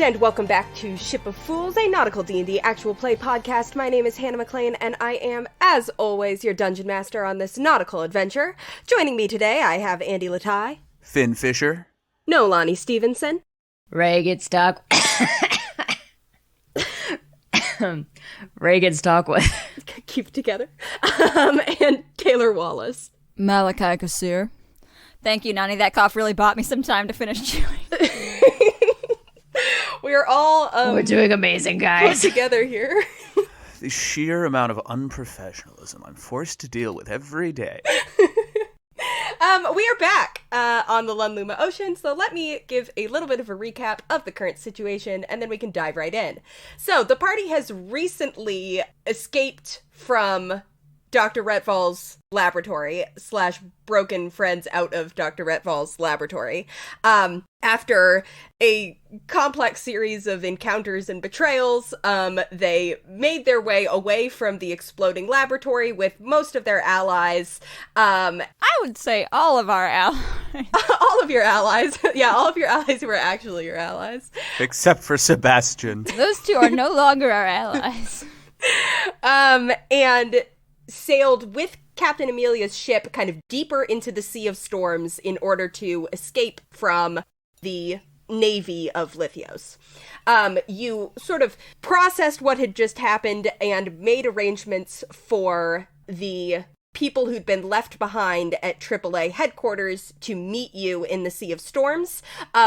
And welcome back to Ship of Fools, a nautical D&D actual play podcast. My name is Hannah McLean, and I am, as always, your dungeon master on this nautical adventure. Joining me today, I have Andy Latai, Finn Fisher, Nolani Stevenson, Regin Stock. Regin Stockwith. Keep it together. And Taylor Wallace. Malachi Kasir. Thank you, Nani. That cough really bought me some time to finish chewing. We're all We're doing amazing, guys. together here. the sheer amount of unprofessionalism I'm forced to deal with every day. We are back on the Lunluma Ocean, so let me give a little bit of a recap of the current situation, and then we can dive right in. So, the party has recently escaped from Dr. Retval's laboratory / broken friends out of Dr. Retval's laboratory after a complex series of encounters and betrayals. They made their way away from the exploding laboratory with most of their allies. I would say all of our allies. All of your allies. Yeah, all of your allies who were actually your allies. Except for Sebastian. Those two are no longer our allies. And sailed with Captain Amelia's ship kind of deeper into the Sea of Storms in order to escape from the navy of Lithios. You sort of processed what had just happened and made arrangements for the people who'd been left behind at AAA headquarters to meet you in the Sea of Storms,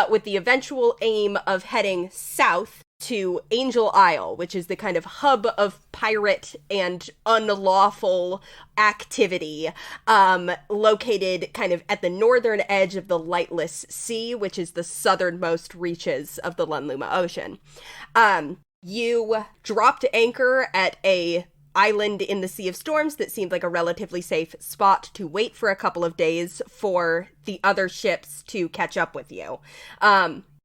with the eventual aim of heading south to Angel Isle, which is the kind of hub of pirate and unlawful activity, located kind of at the northern edge of the Lightless Sea, which is the southernmost reaches of the Lunluma Ocean. You dropped anchor at a island in the Sea of Storms that seemed like a relatively safe spot to wait for a couple of days for the other ships to catch up with you.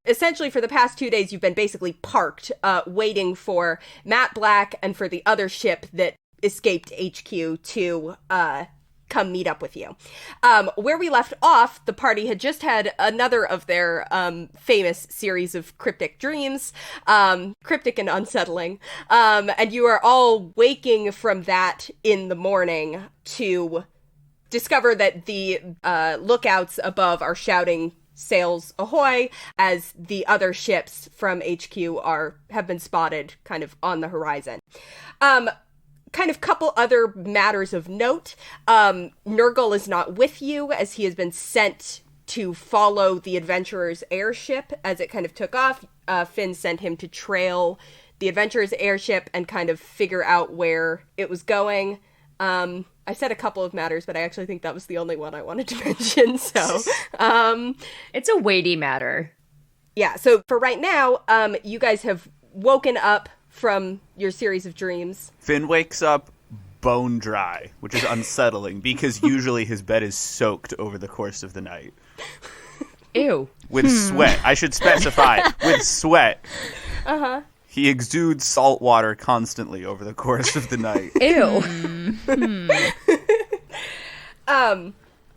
Essentially, for the past 2 days, you've been basically parked, waiting for Matt Black and for the other ship that escaped HQ to come meet up with you. Where we left off, the party had just had another of their famous series of cryptic dreams, cryptic and unsettling, and you are all waking from that in the morning to discover that the lookouts above are shouting "Sails ahoy!" as the other ships from HQ have been spotted kind of on the horizon. Kind of couple other matters of note. Nurgle is not with you, as he has been sent to follow the adventurer's airship as it kind of took off. Finn sent him to trail the adventurer's airship and kind of figure out where it was going. I said a couple of matters, but I actually think that was the only one I wanted to mention, so... It's a weighty matter. Yeah, so for right now, you guys have woken up from your series of dreams. Finn wakes up bone dry, which is unsettling, because usually his bed is soaked over the course of the night. Ew. With sweat. I should specify, with sweat. Uh-huh. He exudes salt water constantly over the course of the night. Ew.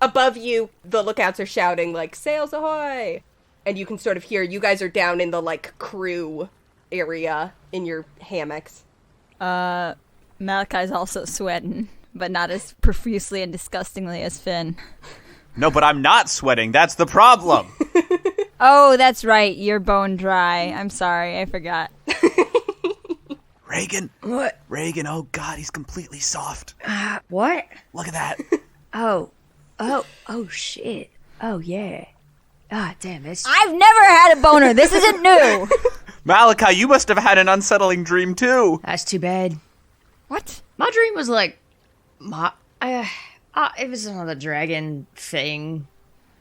Above you, the lookouts are shouting, like, "Sails ahoy!" And you can sort of hear, you guys are down in the, like, crew area in your hammocks. Malachi's also sweating, but not as profusely and disgustingly as Finn. No, but I'm not sweating. That's the problem. Oh, that's right. You're bone dry. I'm sorry. I forgot. Regin. What? Regin, oh god, he's completely soft. What? Look at that. Oh, shit. Oh, yeah. Ah, damn, it's... I've never had a boner. This isn't new. Malachi, you must have had an unsettling dream too. That's too bad. What? My dream was like... it was another dragon thing.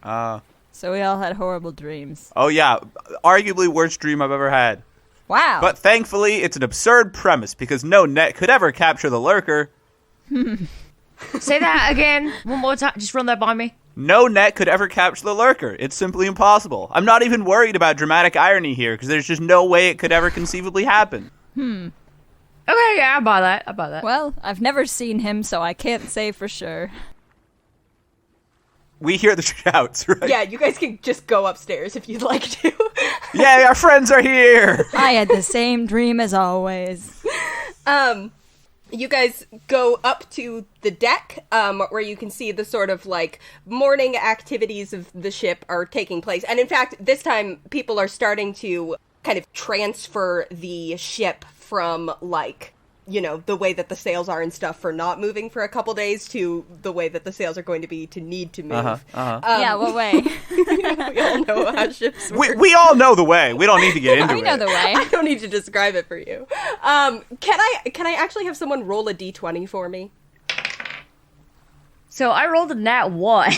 So we all had horrible dreams. Oh yeah, arguably worst dream I've ever had. Wow. But thankfully, it's an absurd premise because no net could ever capture the lurker. Say that again. One more time. Just run that by me. No net could ever capture the lurker. It's simply impossible. I'm not even worried about dramatic irony here because there's just no way it could ever conceivably happen. Okay, yeah, I buy that. Well, I've never seen him, so I can't say for sure. We hear the shouts, right? Yeah, you guys can just go upstairs if you'd like to. Yay, our friends are here! I had the same dream as always. You guys go up to the deck, where you can see the sort of, like, morning activities of the ship are taking place. And in fact, this time, people are starting to kind of transfer the ship from, like, you know, the way that the sails are and stuff for not moving for a couple days to the way that the sails are going to be to need to move. Yeah, what way? We all know how ships work. We all know the way. We don't need to get into it. We know the way. I don't need to describe it for you. Can I actually have someone roll a d20 for me? So I rolled a nat 1.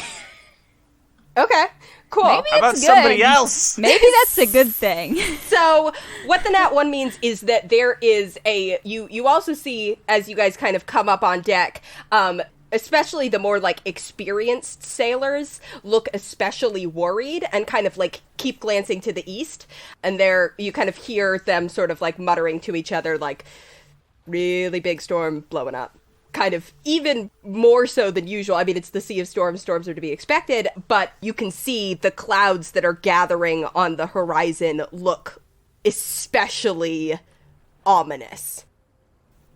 Okay, cool. Maybe How about it's good. somebody else? Maybe that's a good thing. So what the nat 1 means is that there is you also see, as you guys kind of come up on deck, especially the more, like, experienced sailors look especially worried and kind of, like, keep glancing to the east. And you kind of hear them sort of, like, muttering to each other, like, really big storm blowing up. Kind of even more so than usual. I mean, it's the Sea of Storms. Storms are to be expected, but you can see the clouds that are gathering on the horizon look especially ominous.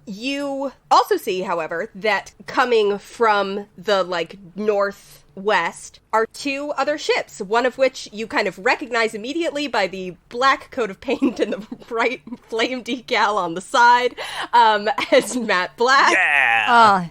You also see, however, that coming from the, like, northwest are 2 other ships, one of which you kind of recognize immediately by the black coat of paint and the bright flame decal on the side, as Matt Black. Yeah! Oh,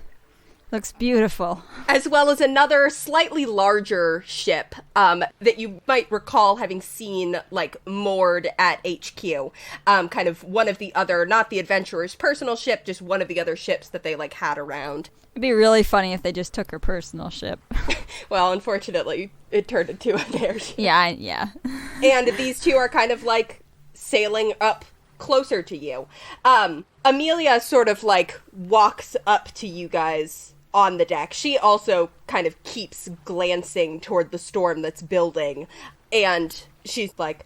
looks beautiful. As well as another slightly larger ship that you might recall having seen, like, moored at HQ. Kind of one of the other, not the adventurer's personal ship, just one of the other ships that they, like, had around. It'd be really funny if they just took her personal ship. Well, unfortunately, it turned into an airship. Yeah. And these 2 are kind of, like, sailing up closer to you. Amelia sort of, like, walks up to you guys on the deck. She also kind of keeps glancing toward the storm that's building, and she's like,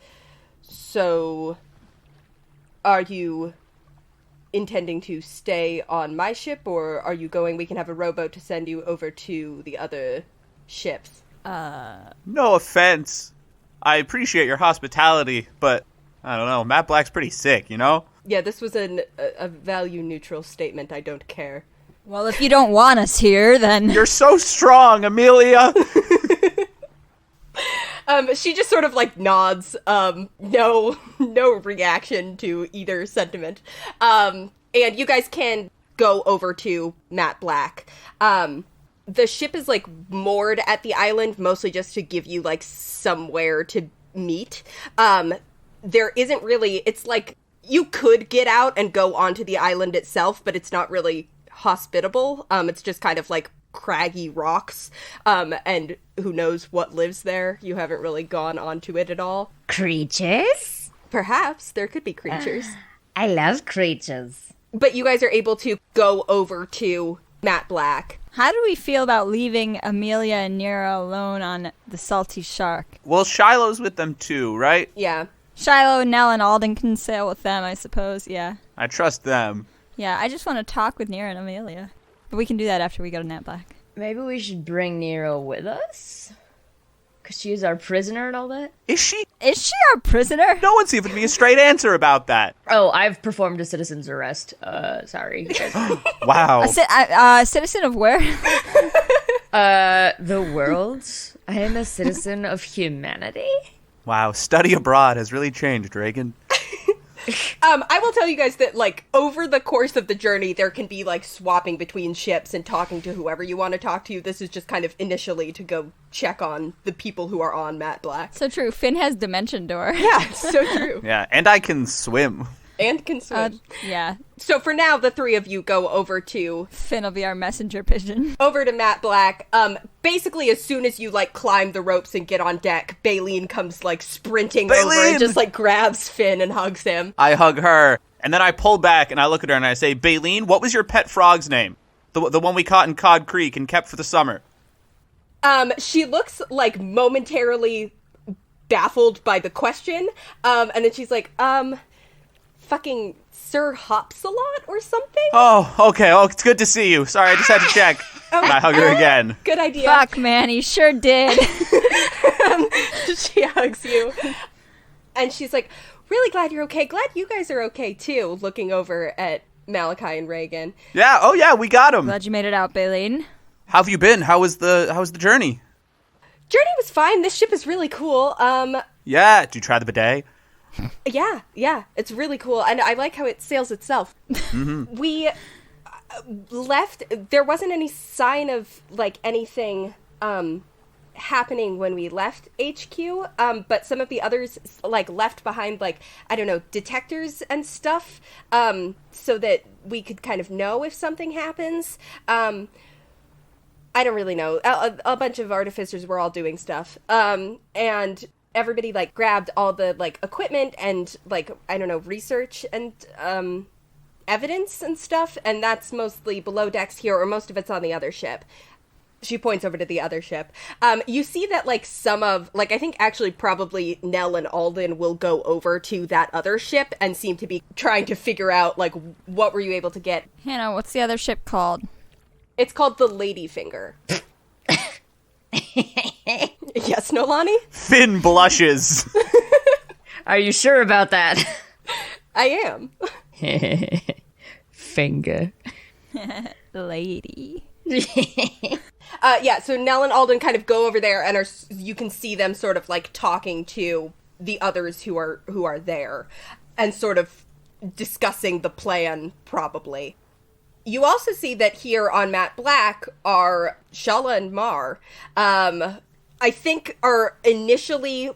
so, are you intending to stay on my ship, or are you going, we can have a rowboat to send you over to the other ships? No offense. I appreciate your hospitality, but, I don't know, Matt Black's pretty sick, you know? Yeah, this was a value-neutral statement, I don't care. Well, if you don't want us here, then... You're so strong, Amelia! She just sort of, like, nods, no reaction to either sentiment. And you guys can go over to Matt Black. The ship is, like, moored at the island, mostly just to give you, like, somewhere to meet. There isn't really, it's like, you could get out and go onto the island itself, but it's not really hospitable. It's just kind of, like, craggy rocks, and who knows what lives there. You haven't really gone onto it at all. Creatures? Perhaps there could be creatures. I love creatures. But you guys are able to go over to Matt Black. How do we feel about leaving Amelia and Nero alone on the Salty Shark? Well, Shiloh's with them too, right? Yeah. Shiloh, Nell, and Alden can sail with them, I suppose, yeah. I trust them. Yeah, I just want to talk with Nero and Amelia. But we can do that after we go to Nat Black. Maybe we should bring Nero with us? Because she is our prisoner and all that? Is she? Is she our prisoner? No one's given me a straight answer about that. Oh, I've performed a citizen's arrest. Sorry. Wow. Citizen of where? The world? I am a citizen of humanity? Wow, study abroad has really changed, Regin. I will tell you guys that, like, over the course of the journey, there can be, like, swapping between ships and talking to whoever you want to talk to. This is just kind of initially to go check on the people who are on Matt Black. So true. Finn has Dimension Door. Yeah, it's so true. Yeah, and I can swim. And can swim. Yeah. So for now, the 3 of you go over to Finn will be our messenger pigeon. Matt Black. Basically, as soon as you, like, climb the ropes and get on deck, Baleen comes, like, sprinting over and just, like, grabs Finn and hugs him. I hug her, and then I pull back and I look at her and I say, Baleen, what was your pet frog's name? The one we caught in Cod Creek and kept for the summer. She looks, like, momentarily baffled by the question, and then she's like, fucking Sir Hopsalot or something? Oh, okay. Oh, it's good to see you. Sorry, I just had to check. And I hug her again. Good idea. Fuck, man, he sure did. She hugs you. And she's like, really glad you're okay. Glad you guys are okay, too, looking over at Malachi and Regin. Yeah, oh yeah, we got him. Glad you made it out, Baleen. How have you been? How was the journey? Journey was fine. This ship is really cool. Yeah, did you try the bidet? Yeah, it's really cool. And I like how it sails itself. Mm-hmm. We left, there wasn't any sign of, like, anything, happening when we left HQ, but some of the others like left behind, like, I don't know, detectors and stuff, so that we could kind of know if something happens. I don't really know. A bunch of artificers were all doing stuff, and everybody like grabbed all the like equipment and like, I don't know, research and evidence and stuff, and that's mostly below decks here, or most of it's on the other ship. She points over to the other ship. You see that, like, some of, like, I think actually probably Nell and Alden will go over to that other ship and seem to be trying to figure out, like, what were you able to get? Hannah, what's the other ship called? It's called the Ladyfinger. Yes, Nolani? Finn blushes. Are you sure about that? I am. Finger. Lady. Yeah, so Nell and Alden kind of go over there and you can see them sort of like talking to the others who are there and sort of discussing the plan, probably. You also see that here on Matte Black are Shala and Mar. I think are initially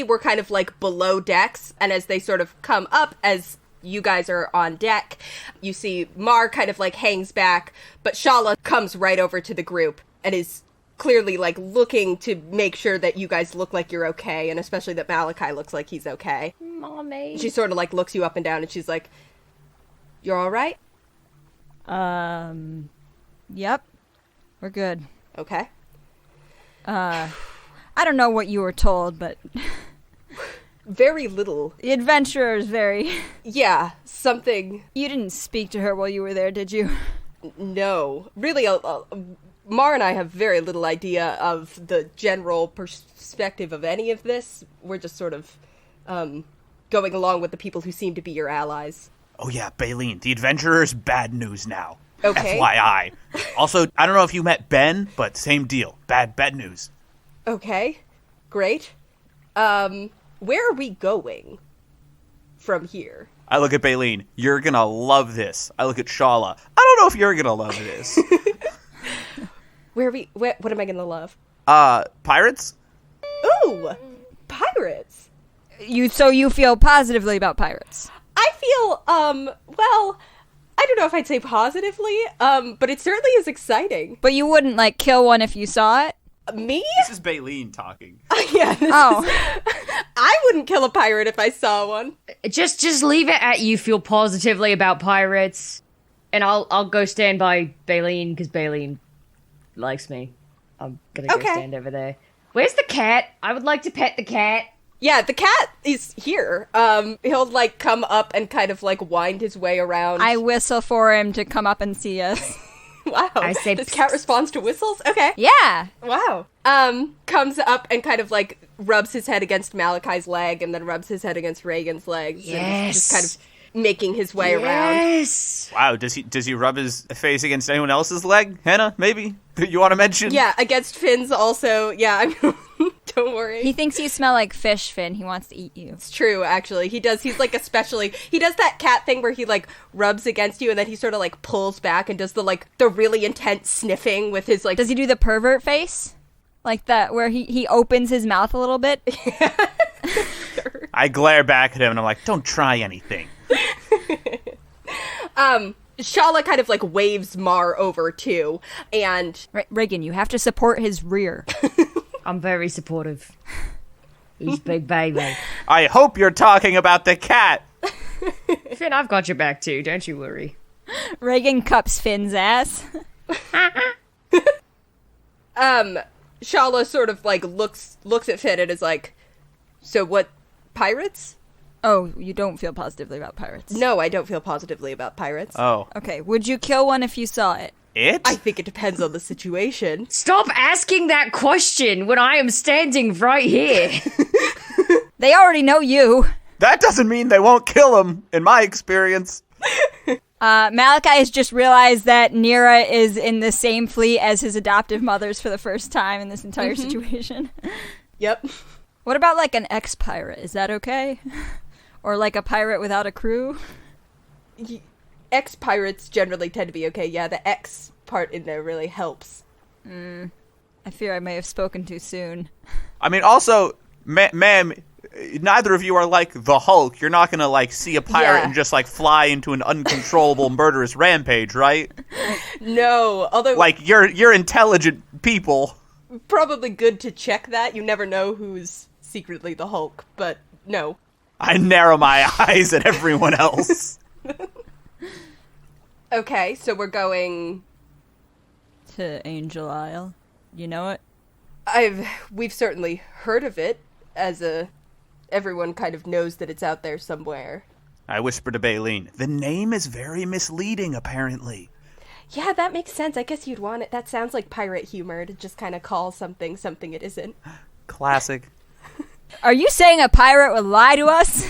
were kind of like below decks, and as they sort of come up as you guys are on deck, you see Mar kind of like hangs back, but Shala comes right over to the group and is clearly like looking to make sure that you guys look like you're okay, and especially that Malachi looks like he's okay. Mommy. She sort of like looks you up and down and she's like, "You're all right?" Yep. We're good. Okay. I don't know what you were told, but Very little. the adventurer's very... Yeah, something. You didn't speak to her while you were there, did you? No. Really, Mar and I have very little idea of the general perspective of any of this. We're just sort of going along with the people who seem to be your allies. Oh yeah, Baleen, the adventurer's bad news now. Okay. FYI. Also, I don't know if you met Ben, but same deal. Bad news. Okay. Great. Where are we going from here? I look at Baleen. You're gonna love this. I look at Shala. I don't know if you're gonna love this. What am I gonna love? Pirates? Ooh! Pirates! So you feel positively about pirates? I feel, well, I don't know if I'd say positively, but it certainly is exciting. But you wouldn't, like, kill one if you saw it? Me? This is Baleen talking. Yeah. Oh. I wouldn't kill a pirate if I saw one. Just leave it at you feel positively about pirates, and I'll go stand by Baleen because Baleen likes me. I'm gonna go stand over there. Where's the cat? I would like to pet the cat. Yeah, the cat is here. He'll like come up and kind of like wind his way around. I whistle for him to come up and see us. Wow. I say this cat responds to whistles? Okay. Yeah. Wow. Comes up and kind of like rubs his head against Malachi's leg and then rubs his head against Reagan's legs. Yes. And just kind of making his way around. Yes. Wow, does he rub his face against anyone else's leg? Hannah, maybe? You want to mention? Yeah, against Finn's also. Yeah, don't worry. He thinks you smell like fish, Finn. He wants to eat you. It's true, actually. He does. He's like he does that cat thing where he like rubs against you and then he sort of like pulls back and does the really intense sniffing with his like. Does he do the pervert face? Like that, where he opens his mouth a little bit? Sure. I glare back at him and I'm like, don't try anything. Shala kind of like waves Mar over too, and Regin, you have to support his rear. I'm very supportive. He's big baby. I hope you're talking about the cat. Finn, I've got your back too. Don't you worry. Regin cups Finn's ass. Shala sort of like looks at Finn and is like, "So what? Pirates?" Oh, you don't feel positively about pirates? No, I don't feel positively about pirates. Oh. Okay, would you kill one if you saw it? it? I think it depends on the situation. Stop asking that question when I am standing right here. They already know you. That doesn't mean they won't kill him, in my experience. Malachi has just realized that Nira is in the same fleet as his adoptive mother's for the first time in this entire situation. Yep. What about, like, an ex-pirate? Is that okay? Or, like, a pirate without a crew? Ex-pirates generally tend to be okay. Yeah, the ex part in there really helps. I fear I may have spoken too soon. I mean, also, ma'am, neither of you are like the Hulk. You're not gonna, like, see a pirate and just, like, fly into an uncontrollable murderous rampage, right? No, although... Like, you're intelligent people. Probably good to check that. You never know who's secretly the Hulk, but no. I narrow my eyes at everyone else. Okay, so we're going... To Angel Isle. You know it? We've certainly heard of it, everyone kind of knows that it's out there somewhere. I whisper to Baleen, the name is very misleading, apparently. Yeah, that makes sense. I guess you'd want it. That sounds like pirate humor, to just kind of call something it isn't. Classic. Are you saying a pirate would lie to us?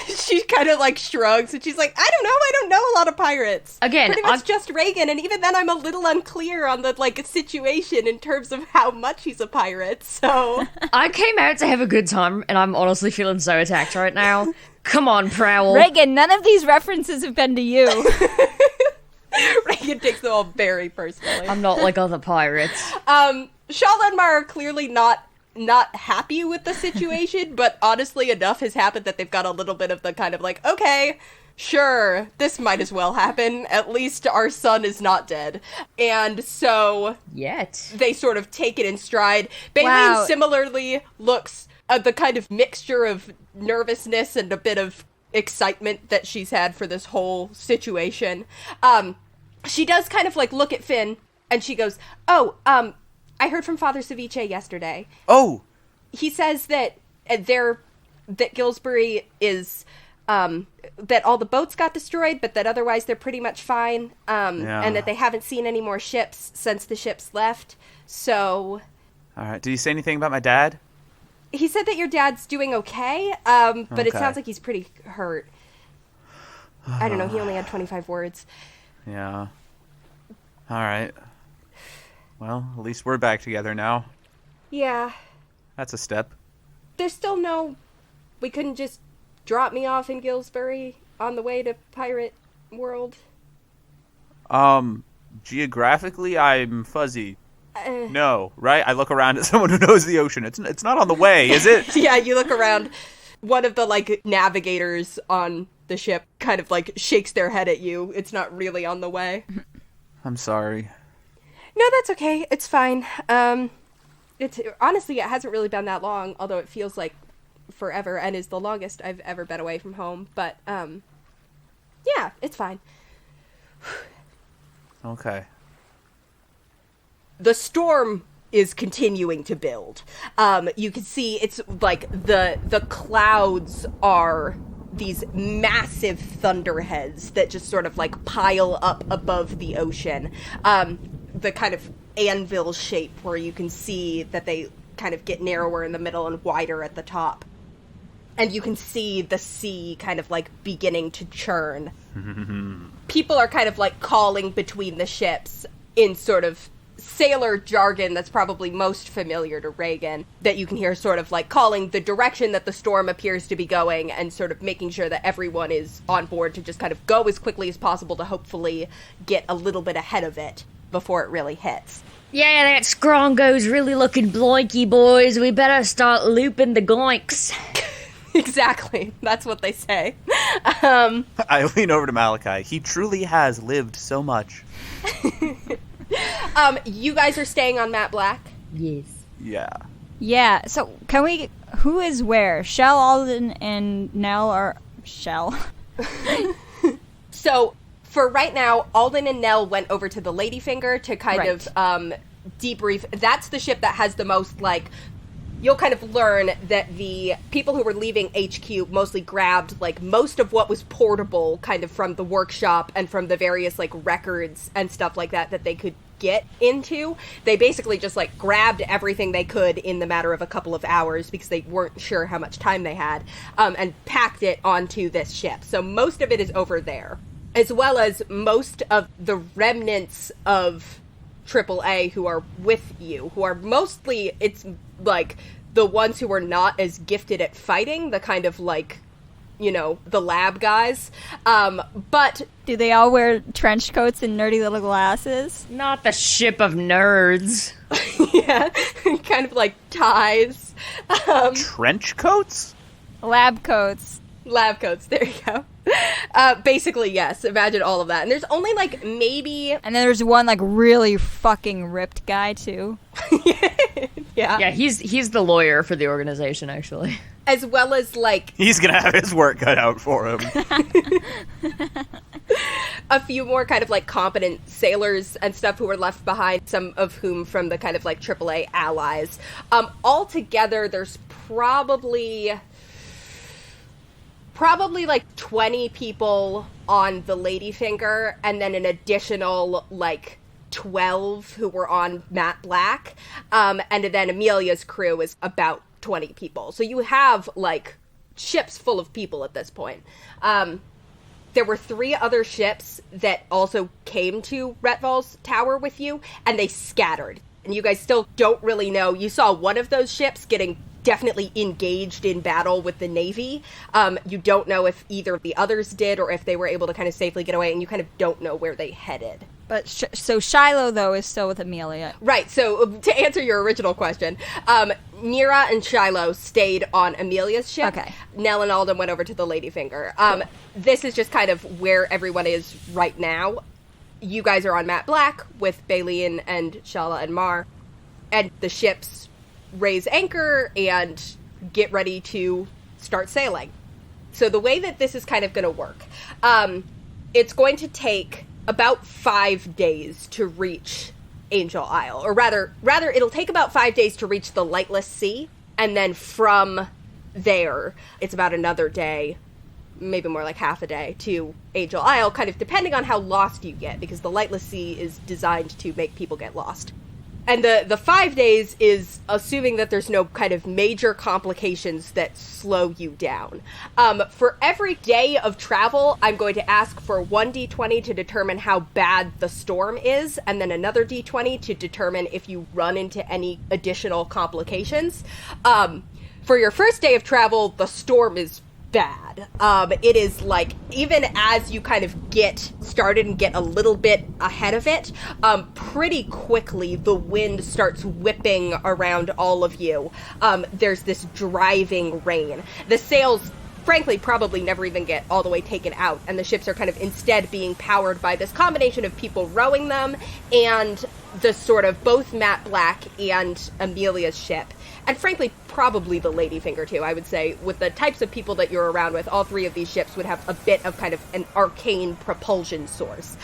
She kind of, like, shrugs, and she's like, I don't know a lot of pirates. Again, pretty much just Regin, and even then I'm a little unclear on the, like, situation in terms of how much he's a pirate, so... I came out to have a good time, and I'm honestly feeling so attacked right now. Come on, Prowl. Regin, none of these references have been to you. Regin takes them all very personally. I'm not like other pirates. Shala and Mara are clearly not happy with the situation, but honestly enough has happened that they've got a little bit of the kind of like, okay, sure, this might as well happen. At least our son is not dead. And so... Yet. They sort of take it in stride. Baleen similarly looks the kind of mixture of nervousness and a bit of excitement that she's had for this whole situation. She does kind of like look at Finn and she goes, I heard from Father Ceviche yesterday. Oh! He says that that Gillsbury is, that all the boats got destroyed, but that otherwise they're pretty much fine, and that they haven't seen any more ships since the ships left, so... Alright, did he say anything about my dad? He said that your dad's doing okay, but it sounds like he's pretty hurt. I don't know, he only had 25 words. Yeah. Alright. Well, at least we're back together now. Yeah. That's a step. There's still no... We couldn't just drop me off in Gillsbury on the way to Pirate World? Geographically, I'm fuzzy. No, right? I look around at someone who knows the ocean. It's not on the way, is it? Yeah, you look around. One of the, like, navigators on the ship kind of, like, shakes their head at you. It's not really on the way. I'm sorry. No, that's okay. It's fine. It's honestly, it hasn't really been that long, although it feels like forever and is the longest I've ever been away from home. But, yeah, it's fine. Okay. The storm is continuing to build. You can see it's like the clouds are these massive thunderheads that just sort of like pile up above the ocean. The kind of anvil shape where you can see that they kind of get narrower in the middle and wider at the top. And you can see the sea kind of like beginning to churn. People are kind of like calling between the ships in sort of sailor jargon that's probably most familiar to Regin, that you can hear sort of like calling the direction that the storm appears to be going and sort of making sure that everyone is on board to just kind of go as quickly as possible to hopefully get a little bit ahead of it before it really hits. Yeah, that Scrongo's really looking blinky, boys. We better start looping the goinks. Exactly. That's what they say. I lean over to Malachi. He truly has lived so much. You guys are staying on Matt Black? Yes. Yeah. Yeah, so can we... Who is where? Shell, Alden, and Nell are... Shell. So, for right now, Alden and Nell went over to the Ladyfinger to kind of debrief. That's the ship that has the most, like, you'll kind of learn that the people who were leaving HQ mostly grabbed, like, most of what was portable kind of from the workshop and from the various, like, records and stuff like that they could get into. They basically just, like, grabbed everything they could in the matter of a couple of hours because they weren't sure how much time they had, and packed it onto this ship. So most of it is over there, as well as most of the remnants of AAA who are with you, who are mostly, it's like the ones who are not as gifted at fighting, the kind of like, you know, the lab guys. But do they all wear trench coats and nerdy little glasses? Not the ship of nerds. Yeah, kind of like ties. Trench coats? Lab coats. Lab coats, there you go. Basically, yes, imagine all of that. And there's only, like, maybe... And then there's one, like, really fucking ripped guy, too. Yeah. Yeah, he's the lawyer for the organization, actually. As well as, like... He's gonna have his work cut out for him. A few more kind of, like, competent sailors and stuff who were left behind, some of whom from the kind of, like, AAA allies. Altogether, there's probably like 20 people on the Ladyfinger, and then an additional like 12 who were on Matt Black, and then Amelia's crew is about 20 people. So you have like ships full of people at this point. There were 3 other ships that also came to Retval's tower with you, and they scattered. And you guys still don't really know. You saw one of those ships getting definitely engaged in battle with the Navy. You don't know if either of the others did or if they were able to kind of safely get away, and you kind of don't know where they headed. But so Shiloh, though, is still with Amelia. Right, so to answer your original question, Nira and Shiloh stayed on Amelia's ship. Okay. Nell and Alden went over to the Ladyfinger. Cool. This is just kind of where everyone is right now. You guys are on Matt Black with Baleen and Shala and Mar, and the ships raise anchor and get ready to start sailing. So the way that this is kind of going to work, it's going to take about 5 days to reach Angel Isle, or rather it'll take about 5 days to reach the Lightless Sea, and then from there it's about another day, maybe more like half a day, to Angel Isle, kind of depending on how lost you get, because the Lightless Sea is designed to make people get lost. And the 5 days is assuming that there's no kind of major complications that slow you down. For every day of travel, I'm going to ask for 1 d20 to determine how bad the storm is, and then another d20 to determine if you run into any additional complications. For your first day of travel, the storm is bad. It is like, even as you kind of get started and get a little bit ahead of it, pretty quickly the wind starts whipping around all of you. There's this driving rain. The sails, frankly, probably never even get all the way taken out, and the ships are kind of instead being powered by this combination of people rowing them and the sort of both Matt Black and Amelia's ship. And frankly, probably the Ladyfinger, too, I would say. With the types of people that you're around with, all 3 of these ships would have a bit of kind of an arcane propulsion source,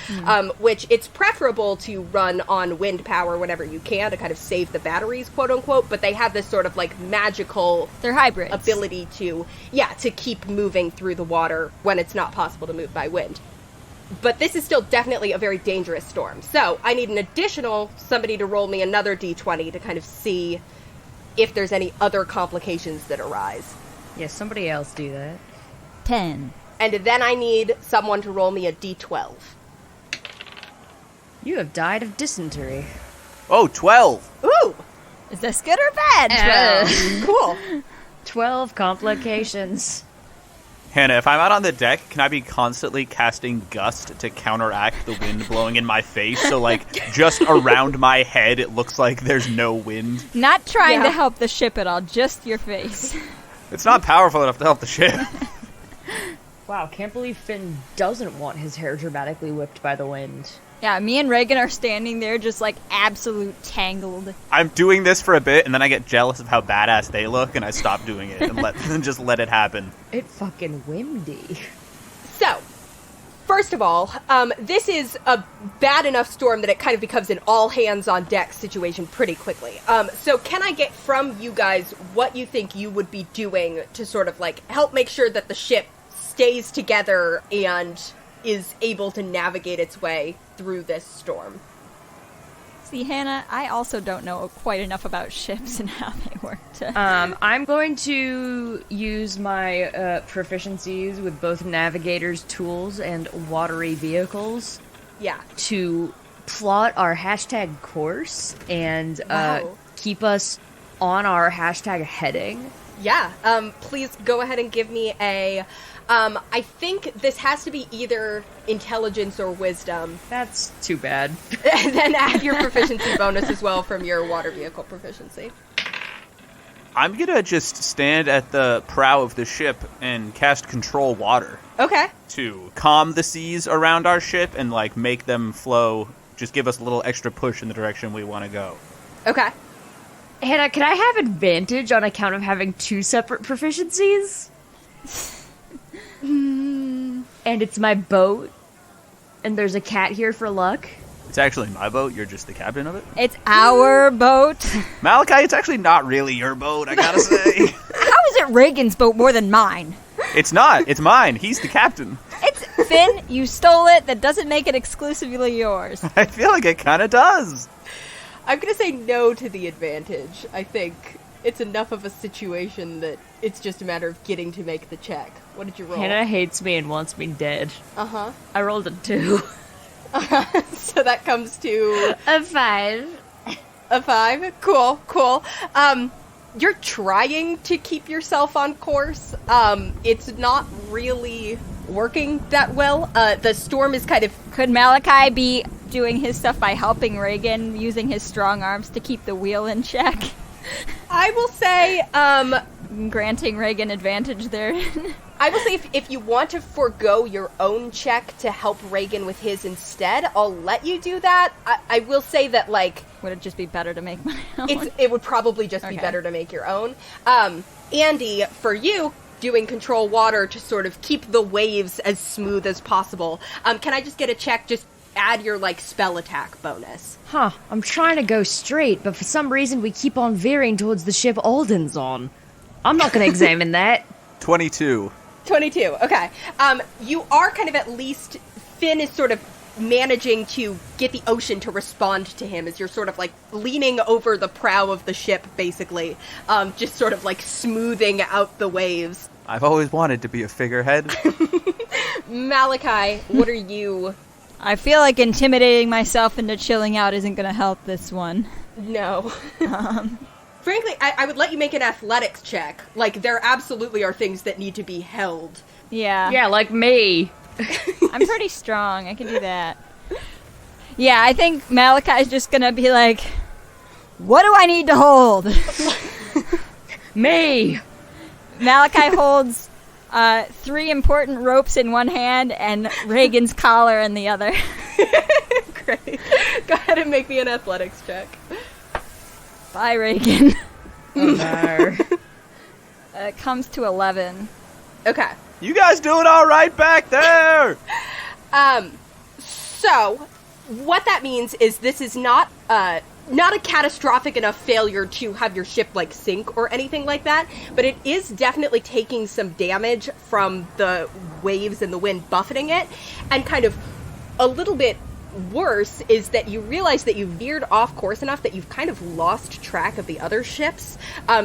which it's preferable to run on wind power whenever you can to kind of save the batteries, quote-unquote, but they have this sort of, like, magical... They're hybrids. ...ability to keep moving through the water when it's not possible to move by wind. But this is still definitely a very dangerous storm. So I need an additional somebody to roll me another d20 to kind of see if there's any other complications that arise. Yeah, somebody else do that. 10. And then I need someone to roll me a d12. You have died of dysentery. Oh, 12. Ooh! Is this good or bad? 12. Cool. 12 complications. Hannah, if I'm out on the deck, can I be constantly casting Gust to counteract the wind blowing in my face? So, like, just around my head, it looks like there's no wind. Not trying to help the ship at all, just your face. It's not powerful enough to help the ship. Wow, can't believe Finn doesn't want his hair dramatically whipped by the wind. Yeah, me and Regin are standing there just, like, absolute tangled. I'm doing this for a bit, and then I get jealous of how badass they look, and I stop doing it and just let it happen. It fucking windy. So, first of all, this is a bad enough storm that it kind of becomes an all-hands-on-deck situation pretty quickly. So can I get from you guys what you think you would be doing to sort of, like, help make sure that the ship stays together and is able to navigate its way through this storm? See, Hannah, I also don't know quite enough about ships and how they work. I'm going to use my proficiencies with both navigators' tools and watery vehicles. Yeah. To plot our hashtag course and Wow. keep us on our hashtag heading. Yeah. Please go ahead and give me a... I think this has to be either intelligence or wisdom. That's too bad. And then add your proficiency bonus as well from your water vehicle proficiency. I'm gonna just stand at the prow of the ship and cast Control Water. Okay. To calm the seas around our ship and, like, make them flow. Just give us a little extra push in the direction we want to go. Okay. Hannah, can I have advantage on account of having two separate proficiencies? And it's my boat, and there's a cat here for luck. It's actually my boat. You're just the captain of it. It's our boat. Malachi, it's actually not really your boat, I gotta say. How is it Regin's boat more than mine? It's not. It's mine. He's the captain. It's Finn, you stole it. That doesn't make it exclusively yours. I feel like it kind of does. I'm going to say no to the advantage. I think it's enough of a situation that it's just a matter of getting to make the check. What did you roll? Hannah hates me and wants me dead. Uh-huh. I rolled a 2. So that comes to... A 5. A 5? Cool. You're trying to keep yourself on course. It's not really working that well. The storm is kind of... Could Malachi be doing his stuff by helping Regin, using his strong arms to keep the wheel in check? I will say, granting Regin advantage there. I will say if you want to forego your own check to help Regin with his instead, I'll let you do that. I will say that, like... Would it just be better to make my own? It would probably just be better to make your own. Andy, for you, doing Control Water to sort of keep the waves as smooth as possible, can I just get a check? Just add your, like, spell attack bonus. Huh, I'm trying to go straight, but for some reason we keep on veering towards the ship Alden's on. I'm not going to examine that. 22. 22, okay. You are kind of at least... Finn is sort of managing to get the ocean to respond to him as you're sort of, like, leaning over the prow of the ship, basically. Just sort of, like, smoothing out the waves. I've always wanted to be a figurehead. Malachi, what are you... I feel like intimidating myself into chilling out isn't going to help this one. No. Frankly, I would let you make an athletics check. Like, there absolutely are things that need to be held. Yeah. Yeah, like me. I'm pretty strong. I can do that. Yeah, I think Malachi's just going to be like, what do I need to hold? Me. Malachi holds 3 important ropes in one hand and Regin's collar in the other. Great. Go ahead and make me an athletics check. Bye, Regin. Oh, no. It comes to 11. Okay. You guys doing all right back there? So, what that means is this is not a catastrophic enough failure to have your ship, like, sink or anything like that, but it is definitely taking some damage from the waves and the wind buffeting it, and kind of a little bit worse is that you realize that you veered off course enough that you've kind of lost track of the other ships.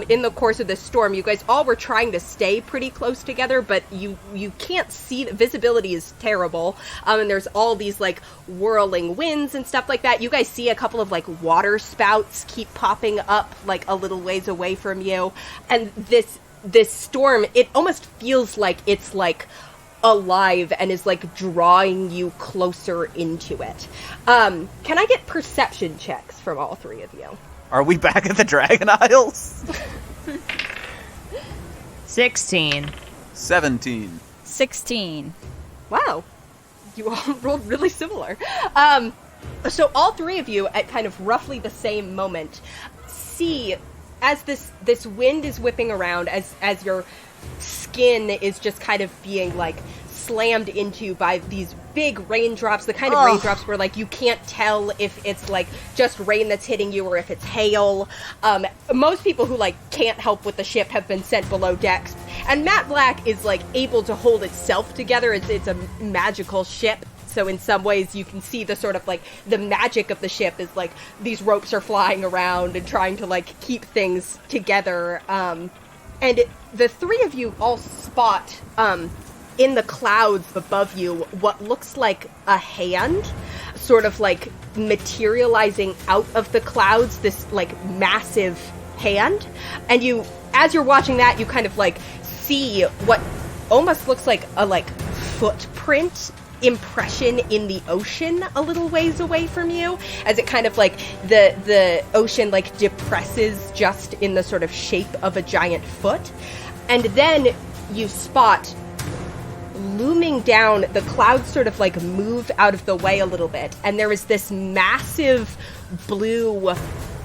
In the course of this storm, you guys all were trying to stay pretty close together, but you can't see. Visibility is terrible, and there's all these, like, whirling winds and stuff like that. You guys see a couple of, like, water spouts keep popping up, like, a little ways away from you, and this storm, it almost feels like it's, like, alive and is, like, drawing you closer into it. Can I get perception checks from all three of you? Are we back at the Dragon Isles? 16. 17. 16. Wow. You all rolled really similar. So all three of you, at kind of roughly the same moment, see, as this wind is whipping around, as your skin is just kind of being, like, slammed into by these big raindrops, the kind of raindrops where, like, you can't tell if it's, like, just rain that's hitting you or if it's hail. Most people who, like, can't help with the ship have been sent below decks. And Matt Black is, like, able to hold itself together. It's a magical ship. So in some ways you can see the sort of, like, the magic of the ship is, like, these ropes are flying around and trying to, like, keep things together. And the three of you all spot, in the clouds above you, what looks like a hand, sort of, like, materializing out of the clouds, this, like, massive hand. And you, as you're watching that, you kind of, like, see what almost looks like a, like, footprint impression in the ocean a little ways away from you, as it kind of, like, the ocean, like, depresses just in the sort of shape of a giant foot. And then you spot, looming down, the clouds sort of, like, move out of the way a little bit, and there is this massive blue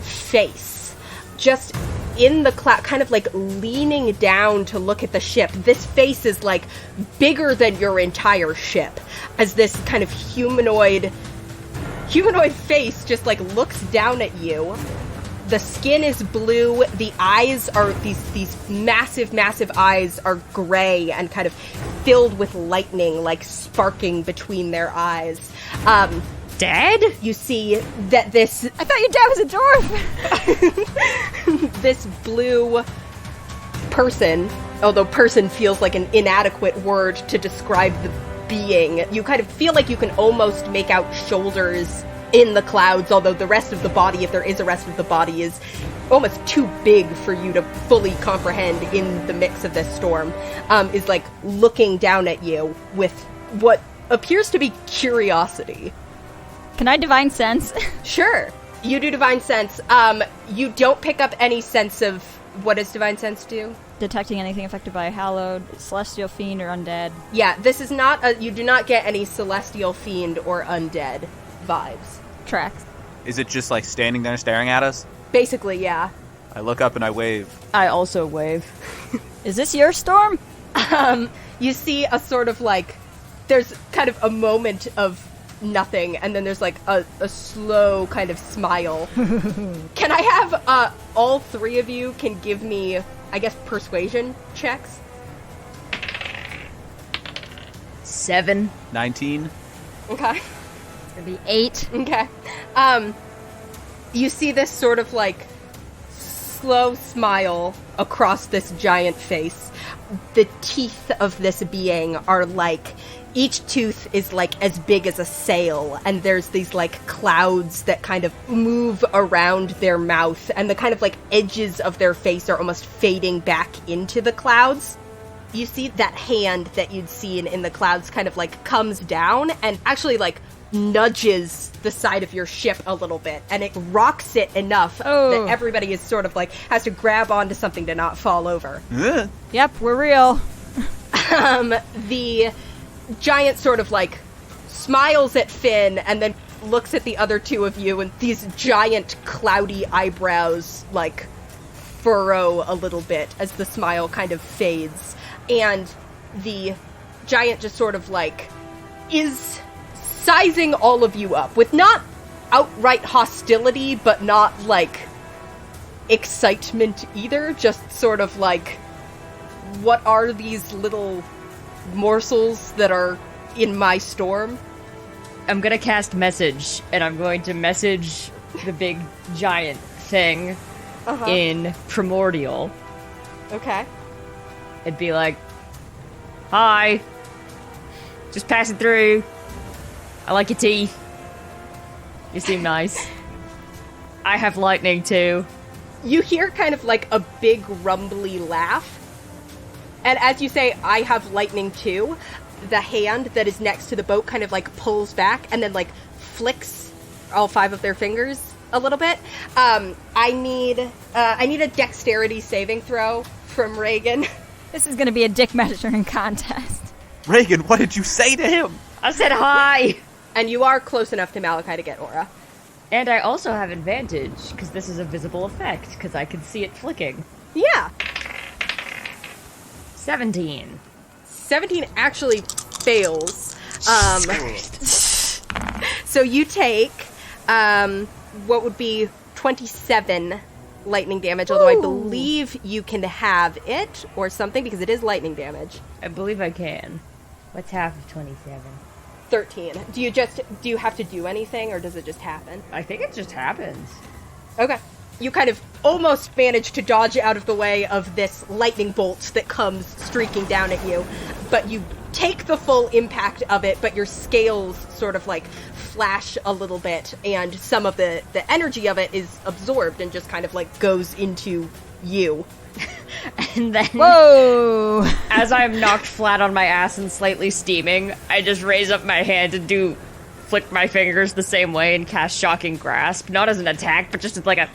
face just in the cloud, kind of, like, leaning down to look at the ship. This face is, like, bigger than your entire ship, as this kind of humanoid face just, like, looks down at you. The skin is blue, the eyes are, these massive eyes are gray and kind of filled with lightning, like, sparking between their eyes. Dad? You see that this... I thought your dad was a dwarf! This blue person, although person feels like an inadequate word to describe the being, you kind of feel like you can almost make out shoulders in the clouds, although the rest of the body, if there is a rest of the body, is almost too big for you to fully comprehend in the mix of this storm, is, like, looking down at you with what appears to be curiosity. Can I divine sense? Sure. You do divine sense. You don't pick up any sense of... What does divine sense do? Detecting anything affected by a hallowed, celestial fiend, or undead. Yeah, this is not you do not get any celestial fiend or undead vibes. Tracks. Is it just, like, standing there staring at us? Basically, yeah. I look up and I wave. I also wave. Is this your storm? You see a sort of, like... There's kind of a moment of nothing, and then there's, like, a slow kind of smile. Can I have all three of you can give me, I guess, persuasion checks? 7. 19. Okay. It's gonna be 8. Okay. You see this sort of, like, slow smile across this giant face. The teeth of this being are, like... Each tooth is, like, as big as a sail, and there's these, like, clouds that kind of move around their mouth, and the kind of, like, edges of their face are almost fading back into the clouds. You see that hand that you'd seen in the clouds kind of, like, comes down and actually, like, nudges the side of your ship a little bit, and it rocks it enough that everybody is sort of, like, has to grab onto something to not fall over. Yep, we're real. The giant sort of, like, smiles at Finn and then looks at the other two of you, and these giant cloudy eyebrows, like, furrow a little bit as the smile kind of fades. And the giant just sort of, like, is sizing all of you up with not outright hostility, but not, like, excitement either. Just sort of like, what are these little morsels that are in my storm? I'm gonna cast message, and I'm going to message the big giant thing in Primordial. Okay. It'd be like, hi, just passing through. I like your teeth. You seem nice. I have lightning too. You hear kind of like a big rumbly laugh. And as you say, I have lightning too, the hand that is next to the boat kind of like pulls back and then like flicks all 5 of their fingers a little bit. I need a dexterity saving throw from Regin. This is going to be a dick measuring contest. Regin, what did you say to him? I said hi! And you are close enough to Malachi to get aura. And I also have advantage, because this is a visible effect, because I can see it flicking. Yeah. 17. 17 actually fails. So you take what would be 27 lightning damage, although I believe you can have it or something because it is lightning damage. I believe I can. What's half of 27? 13. Do you have to do anything, or does it just happen? I think it just happens. Okay. You kind of almost manage to dodge out of the way of this lightning bolt that comes streaking down at you, but you take the full impact of it, but your scales sort of like flash a little bit, and some of the energy of it is absorbed and just kind of like goes into you. And then, whoa! As I am knocked flat on my ass and slightly steaming, I just raise up my hand and flick my fingers the same way and cast Shocking Grasp. Not as an attack, but just as like a...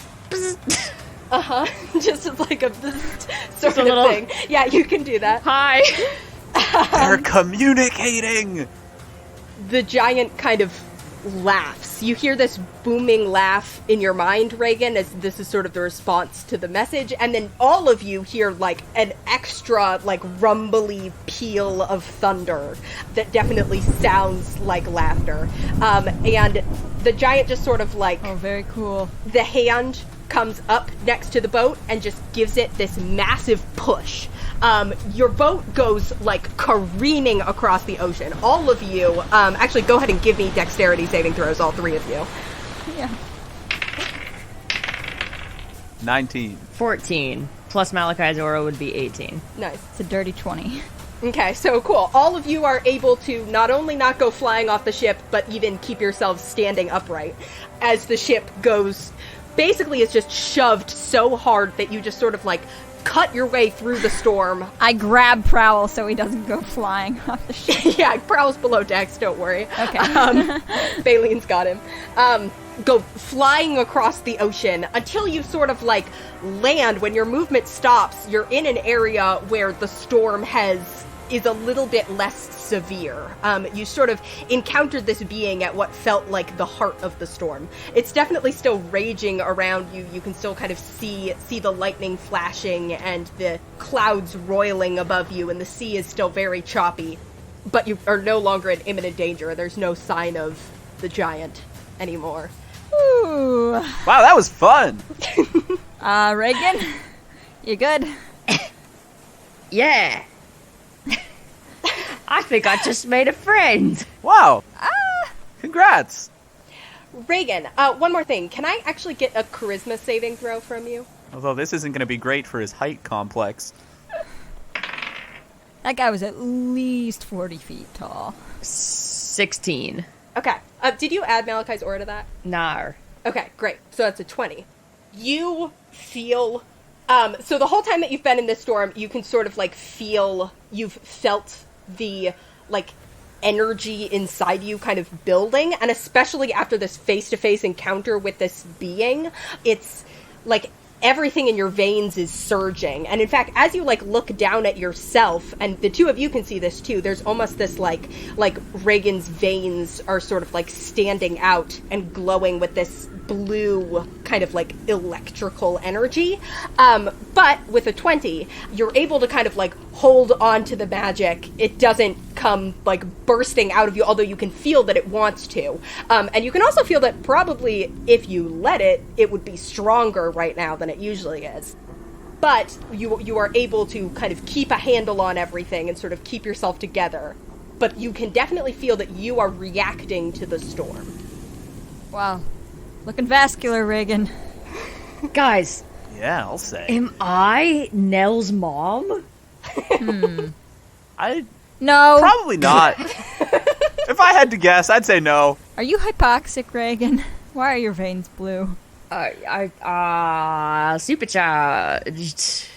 Just as like a sort of little thing. Yeah, you can do that. Hi! They're communicating! The giant kind of laughs. You hear this booming laugh in your mind, Regin, as this is sort of the response to the message, and then all of you hear like an extra like rumbly peal of thunder that definitely sounds like laughter. And the giant just sort of like... Oh, very cool. The hand comes up next to the boat and just gives it this massive push. Your boat goes like careening across the ocean. All of you, actually go ahead and give me dexterity saving throws, all three of you. Yeah. 19. 14. Plus Malachi's aura would be 18. Nice. It's a dirty 20. Okay, so cool. All of you are able to not only not go flying off the ship, but even keep yourselves standing upright as the ship goes... Basically, it's just shoved so hard that you just sort of like cut your way through the storm. I grab Prowl so he doesn't go flying off the ship. Yeah, Prowl's below decks, don't worry. Okay. Baleen's got him. Go flying across the ocean until you sort of like land. When your movement stops, you're in an area where the storm is a little bit less severe. You sort of encountered this being at what felt like the heart of the storm. It's definitely still raging around you. You can still kind of see the lightning flashing and the clouds roiling above you, and the sea is still very choppy. But you are no longer in imminent danger. There's no sign of the giant anymore. Ooh. Wow, that was fun! Regin? You good? Yeah. I think I just made a friend. Wow. Congrats. Regin, one more thing. Can I actually get a charisma saving throw from you? Although this isn't going to be great for his height complex. That guy was at least 40 feet tall. 16. Okay. Did you add Malachi's aura to that? Nar. Okay, great. So that's a 20. You feel... so the whole time that you've been in this storm, you can sort of, like, you've felt the, like, energy inside you kind of building, and especially after this face-to-face encounter with this being, it's, like, everything in your veins is surging. And in fact, as you like look down at yourself, and the two of you can see this too, there's almost this like Regin's veins are sort of like standing out and glowing with this blue kind of like electrical energy. But with a 20, you're able to kind of like hold on to the magic. It doesn't come like bursting out of you, although you can feel that it wants to. And you can also feel that probably if you let it, it would be stronger right now than it usually is. But you are able to kind of keep a handle on everything and sort of keep yourself together. But you can definitely feel that you are reacting to the storm. Wow. Looking vascular, Regin. Guys. Yeah, I'll say. Am I Nell's mom? No. Probably not. If I had to guess, I'd say no. Are you hypoxic, Regin? Why are your veins blue? Supercharged.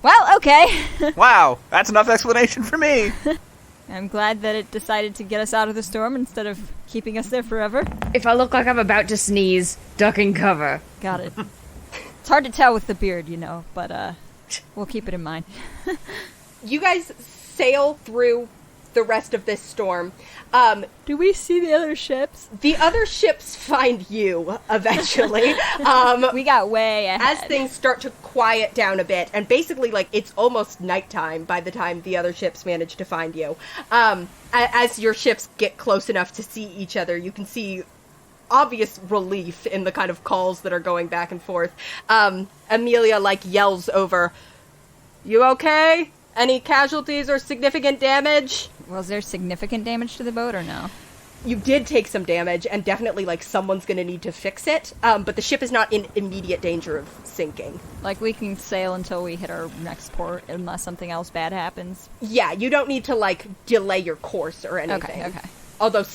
Well, okay. Wow, that's enough explanation for me. I'm glad that it decided to get us out of the storm instead of keeping us there forever. If I look like I'm about to sneeze, duck and cover. Got it. It's hard to tell with the beard, you know, but we'll keep it in mind. You guys sail through the rest of this storm. Do we see the other ships? The other ships find you eventually. We got way ahead. As things start to quiet down a bit, and basically, like, it's almost nighttime by the time the other ships manage to find you. As your ships get close enough to see each other, you can see obvious relief in the kind of calls that are going back and forth. Amelia, like, yells over, "You okay? Any casualties or significant damage?" Was there significant damage to the boat or no? You did take some damage, and definitely, like, someone's gonna need to fix it, but the ship is not in immediate danger of sinking. Like, we can sail until we hit our next port, unless something else bad happens? Yeah, you don't need to, like, delay your course or anything. Okay. Although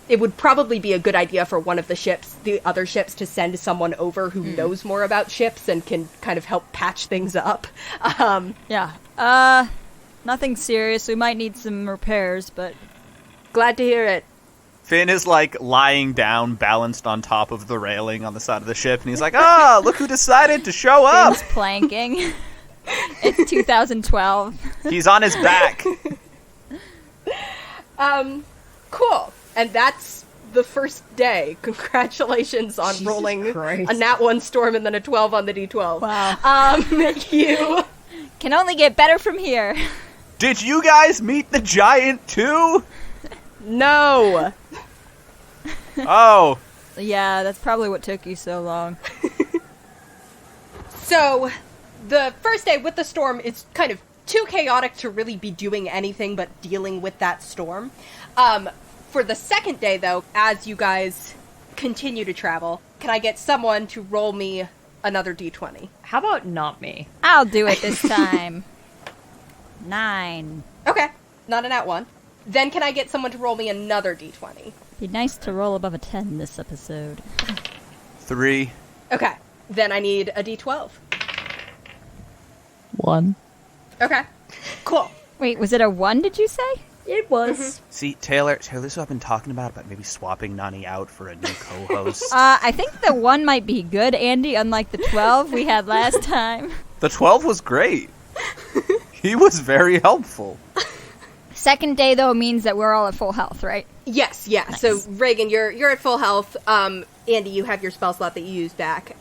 it would probably be a good idea for one of the other ships, to send someone over who knows more about ships and can kind of help patch things up. Yeah. Nothing serious. We might need some repairs, but... Glad to hear it. Finn is, like, lying down, balanced on top of the railing on the side of the ship, and he's like, "Ah, look who decided to show up!" Finn's planking. It's 2012. He's on his back. Cool. And that's the first day. Congratulations on Jesus rolling Christ. a nat 1 storm and then a 12 on the d12. Wow. You... Can only get better from here. Did you guys meet the giant, too? No. Oh. Yeah, that's probably what took you so long. So, the first day with the storm is kind of too chaotic to really be doing anything but dealing with that storm. For the second day, though, as you guys continue to travel, can I get someone to roll me another d20? How about not me? I'll do it this time. 9. Okay, not a nat 1. Then can I get someone to roll me another d20? Be nice to roll above a 10 this episode. 3. Okay, then I need a d12. 1. Okay, cool. Wait, was it a 1, did you say? It was. See, Taylor, this is what I've been talking about maybe swapping Nani out for a new co-host. I think the 1 might be good, Andy, unlike the 12 we had last time. The 12 was great. He was very helpful. Second day, though, means that we're all at full health, right? Yes, yeah. Nice. So, Regin, you're at full health. Andy, you have your spell slot that you used back.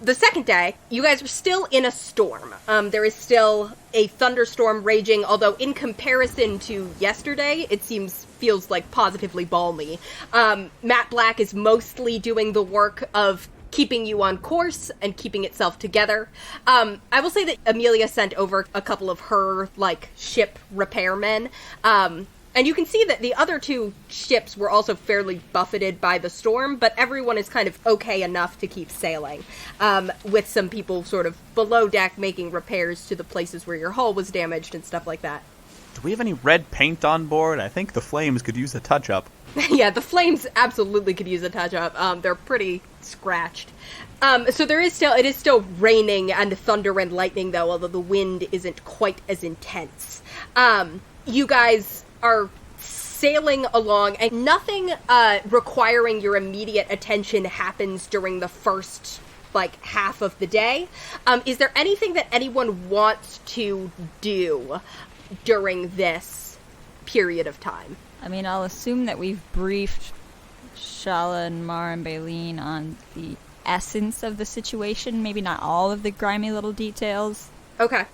The second day, you guys are still in a storm. There is still a thunderstorm raging, although in comparison to yesterday, it feels like positively balmy. Matt Black is mostly doing the work of keeping you on course and keeping itself together. I will say that Amelia sent over a couple of her, like, ship repairmen. And you can see that the other 2 ships were also fairly buffeted by the storm, but everyone is kind of okay enough to keep sailing, with some people sort of below deck making repairs to the places where your hull was damaged and stuff like that. Do we have any red paint on board? I think the flames could use a touch-up. Yeah, the flames absolutely could use a touch-up. They're pretty scratched. So it is still raining and thunder and lightning, though, although the wind isn't quite as intense. You guys are sailing along, and nothing requiring your immediate attention happens during the first, like, half of the day. Is there anything that anyone wants to do during this period of time? I mean, I'll assume that we've briefed Shala and Mar and Baleen on the essence of the situation, maybe not all of the grimy little details. Okay.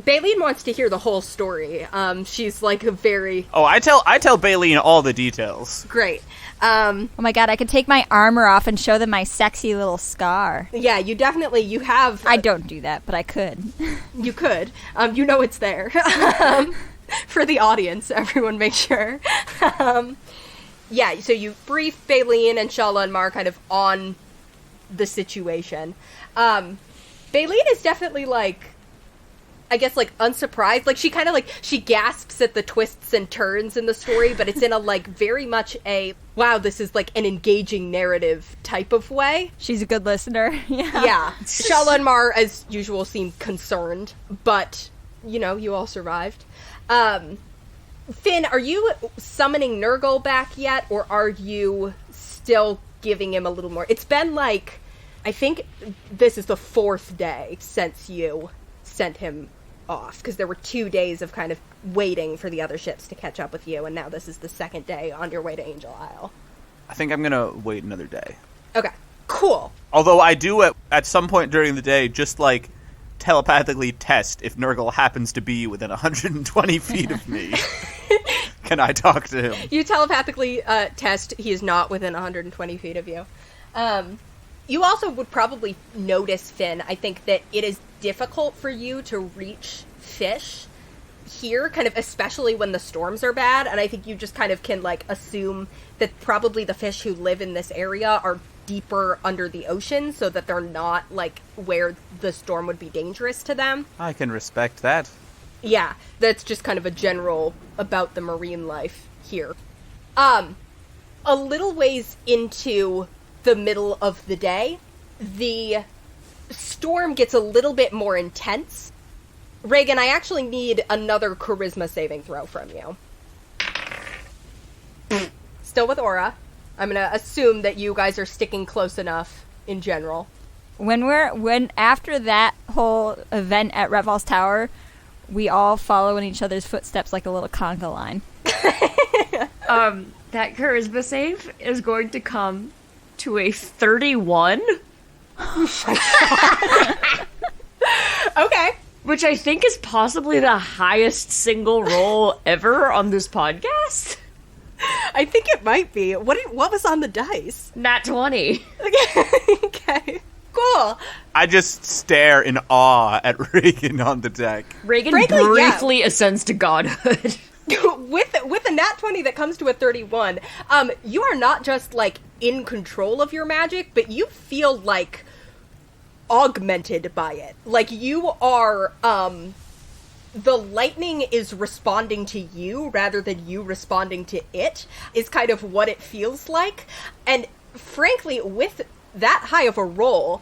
Baleen wants to hear the whole story. She's like a very... Oh, I tell Baleen all the details. Great. Oh my god, I could take my armor off and show them my sexy little scar. Yeah, you have... I don't do that, but I could. You could. You know it's there. For the audience, everyone make sure. Yeah, so you brief Baleen and Shala and Mar kind of on the situation. Baleen is definitely, like, I guess, like, unsurprised. Like, she kind of, like, she gasps at the twists and turns in the story, but it's in a, like, very much a, wow, this is, like, an engaging narrative type of way. She's a good listener. Yeah. Shala and Mar, as usual, seem concerned, but, you know, you all survived. Finn, are you summoning Nurgle back yet, or are you still giving him a little more? It's been, like, I think this is the 4th day since you sent him off, because there were 2 days of kind of waiting for the other ships to catch up with you, and now this is the second day on your way to Angel Isle. I think I'm gonna wait another day. Okay, cool. Although I do at some point during the day just like telepathically test if Nurgle happens to be within 120 feet of me. Can I talk to him? You telepathically test. He is not within 120 feet of you. You also would probably notice, Finn, I think that it is difficult for you to reach fish here, kind of especially when the storms are bad, and I think you just kind of can, like, assume that probably the fish who live in this area are deeper under the ocean, so that they're not, like, where the storm would be dangerous to them. I can respect that. Yeah, that's just kind of a general about the marine life here. A little ways into the middle of the day, the storm gets a little bit more intense. Regin, I actually need another charisma saving throw from you. Still with aura. I'm gonna assume that you guys are sticking close enough in general. When after that whole event at Revol's Tower, we all follow in each other's footsteps like a little conga line. That charisma save is going to come to a 31. Okay. Which I think is possibly the highest single roll ever on this podcast. I think it might be. What was on the dice? Nat 20. Okay. Cool. I just stare in awe at Regin on the deck. Regin Frankly, briefly ascends to godhood. With a nat 20 that comes to a 31, you are not just, like, in control of your magic, but you feel, like, augmented by it. Like, you are, the lightning is responding to you rather than you responding to it, is kind of what it feels like. And, frankly, with that high of a roll,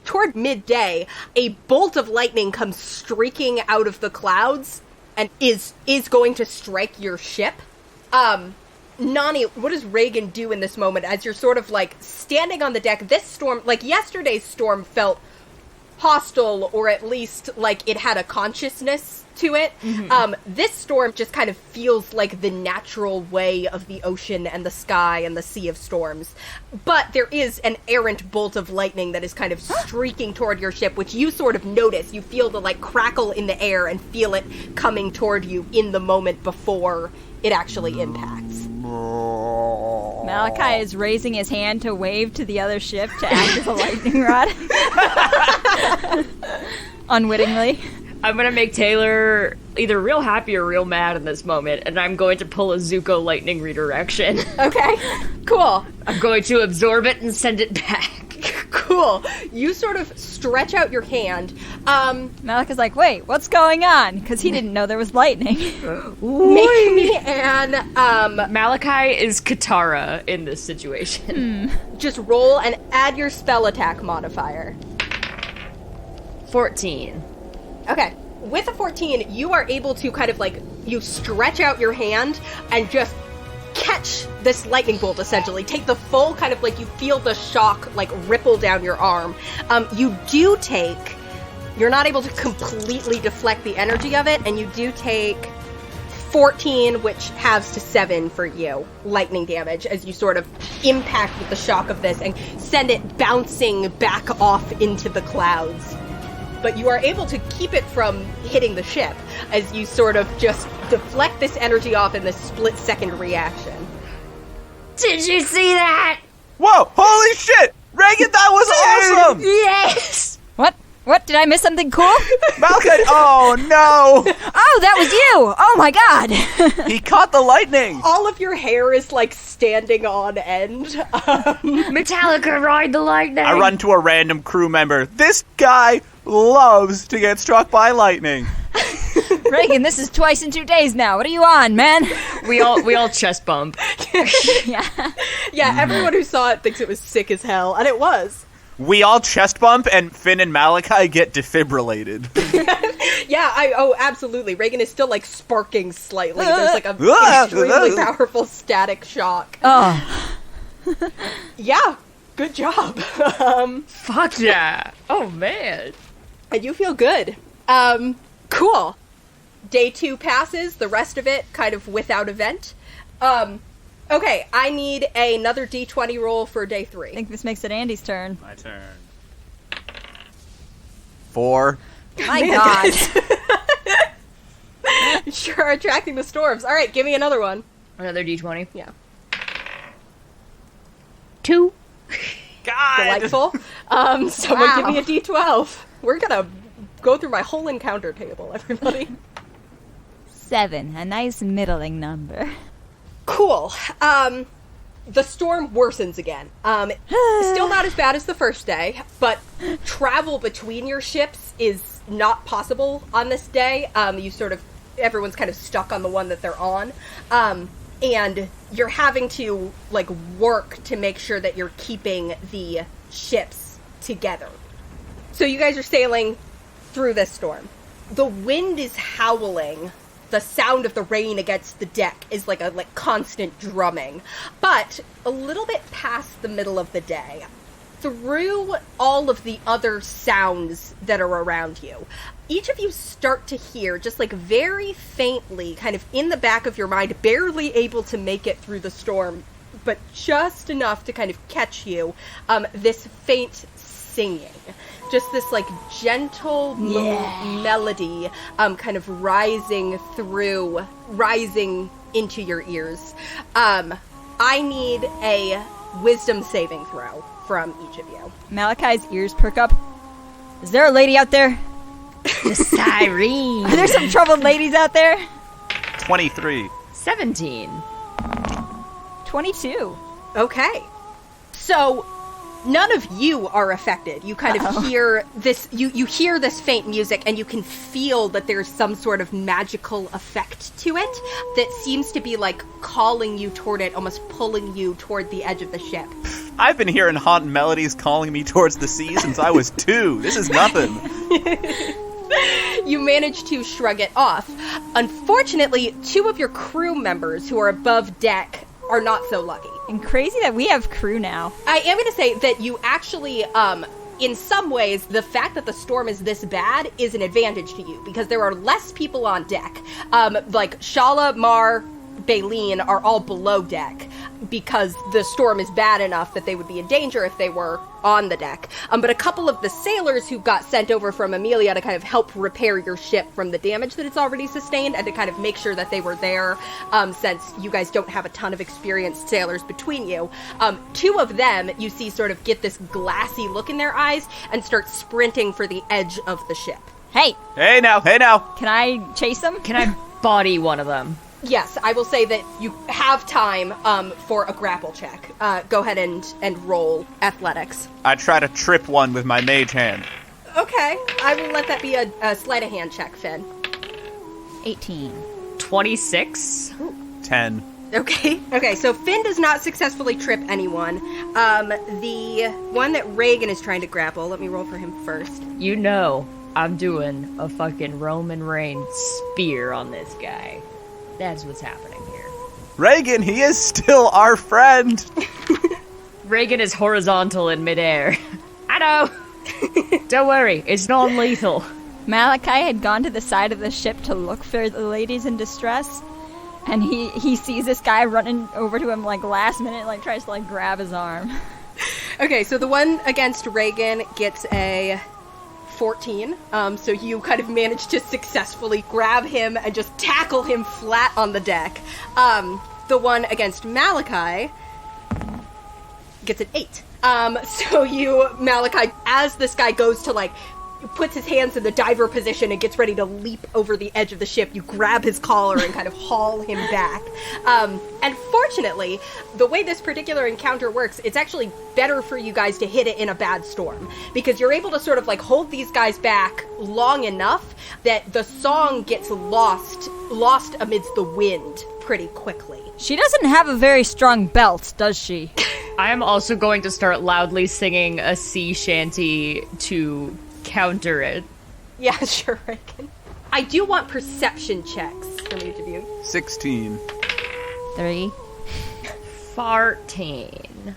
toward midday, a bolt of lightning comes streaking out of the clouds and is going to strike your ship. Nani, what does Regin do in this moment as you're sort of, like, standing on the deck? This storm, like, yesterday's storm felt hostile, or at least, like, it had a consciousness to it. Mm-hmm. This storm just kind of feels like the natural way of the ocean and the sky and the sea of storms. But there is an errant bolt of lightning that is kind of streaking toward your ship, which you sort of notice. You feel the, like, crackle in the air and feel it coming toward you in the moment before it actually impacts. Malachi is raising his hand to wave to the other ship to act as a lightning rod. Unwittingly. I'm going to make Taylor either real happy or real mad in this moment, and I'm going to pull a Zuko lightning redirection. Okay, cool. I'm going to absorb it and send it back. Cool. You sort of stretch out your hand. Malachi's like, wait, what's going on? Because he didn't know there was lightning. Make me an, Malachi is Katara in this situation. Just roll and add your spell attack modifier. 14. Okay. With a 14, you are able to kind of, like, you stretch out your hand and just catch this lightning bolt, essentially. Take the full kind of, like, you feel the shock, like, ripple down your arm. You do take, you're not able to completely deflect the energy of it, and you do take 14, which halves to 7 for you, lightning damage, as you sort of impact with the shock of this and send it bouncing back off into the clouds. But you are able to keep it from hitting the ship as you sort of just deflect this energy off in this split-second reaction. Did you see that? Whoa! Holy shit! Regin, that was awesome! Yes! What? Did I miss something cool? Malachi! Oh, no! Oh, that was you! Oh, my God! He caught the lightning! All of your hair is, like, standing on end. Metallica, ride the lightning! I run to a random crew member. This guy loves to get struck by lightning. Regin, this is twice in 2 days now. What are you on, man? We all chest bump. Yeah, everyone who saw it thinks it was sick as hell, and it was. We all chest bump, and Finn and Malachi get defibrillated. Oh, absolutely. Regin is still, like, sparking slightly. There's, like, a extremely powerful static shock. Oh. Yeah, good job. Fuck yeah. Oh, man. And you feel good. Cool. Day 2 passes, the rest of it kind of without event. Okay, I need another D20 roll for day 3. I think this makes it Andy's turn. My turn. 4. My God. Sure, attracting the storms. All right, give me another one. Another D20. Yeah. 2. God! Delightful. Someone Wow. give me a D12. We're gonna go through my whole encounter table, everybody. 7, a nice middling number. Cool. The storm worsens again. Still not as bad as the first day, but travel between your ships is not possible on this day. Everyone's kind of stuck on the one that they're on. And you're having to, work to make sure that you're keeping the ships together. So you guys are sailing through this storm. The wind is howling. The sound of the rain against the deck is like constant drumming. But a little bit past the middle of the day, through all of the other sounds that are around you, each of you start to hear, just very faintly, kind of in the back of your mind, barely able to make it through the storm, but just enough to kind of catch you, this faint singing. Just this gentle melody kind of rising into your ears. I need a wisdom saving throw from each of you. Malachi's ears perk up. Is there a lady out there? The siren. Are there some troubled ladies out there? 23. 17. 22. Okay. So none of you are affected. You kind of hear this, you hear this faint music, and you can feel that there's some sort of magical effect to it that seems to be calling you toward it, almost pulling you toward the edge of the ship. I've been hearing haunt melodies calling me towards the sea since I was 2. This is nothing. You manage to shrug it off. Unfortunately, 2 of your crew members who are above deck are not so lucky. And crazy that we have crew now. I am going to say that you actually, in some ways, the fact that the storm is this bad is an advantage to you, because there are less people on deck. Shala, Mar, Baleen are all below deck, because the storm is bad enough that they would be in danger if they were on the deck. But a couple of the sailors who got sent over from Amelia to kind of help repair your ship from the damage that it's already sustained, and to kind of make sure that they were there, since you guys don't have a ton of experienced sailors between you. 2 of them, you see, sort of get this glassy look in their eyes and start sprinting for the edge of the ship. Hey! Hey now! Can I chase them? Can I body one of them? Yes, I will say that you have time for a grapple check. Go ahead and roll athletics. I try to trip one with my mage hand. Okay, I will let that be a sleight of hand check, Finn. 18. 26. 10. Okay, so Finn does not successfully trip anyone. The one that Regin is trying to grapple, let me roll for him first. You know, I'm doing a fucking Roman Reigns spear on this guy. That's what's happening here. Regin, he is still our friend. Regin is horizontal in midair. I know. Don't worry, it's non-lethal. Malachi had gone to the side of the ship to look for the ladies in distress, and he sees this guy running over to him last minute, tries to grab his arm. Okay, so the one against Regin gets a 14, so you kind of manage to successfully grab him and just tackle him flat on the deck. The one against Malachi gets an 8. So Malachi, as this guy goes to puts his hands in the diver position and gets ready to leap over the edge of the ship, you grab his collar and kind of haul him back. And fortunately, the way this particular encounter works, it's actually better for you guys to hit it in a bad storm, because you're able to sort of hold these guys back long enough that the song gets lost amidst the wind pretty quickly. She doesn't have a very strong belt, does she? I am also going to start loudly singing a sea shanty to counter it. Yeah, sure, Regin. I do want perception checks from each of you. 16. 3. 14.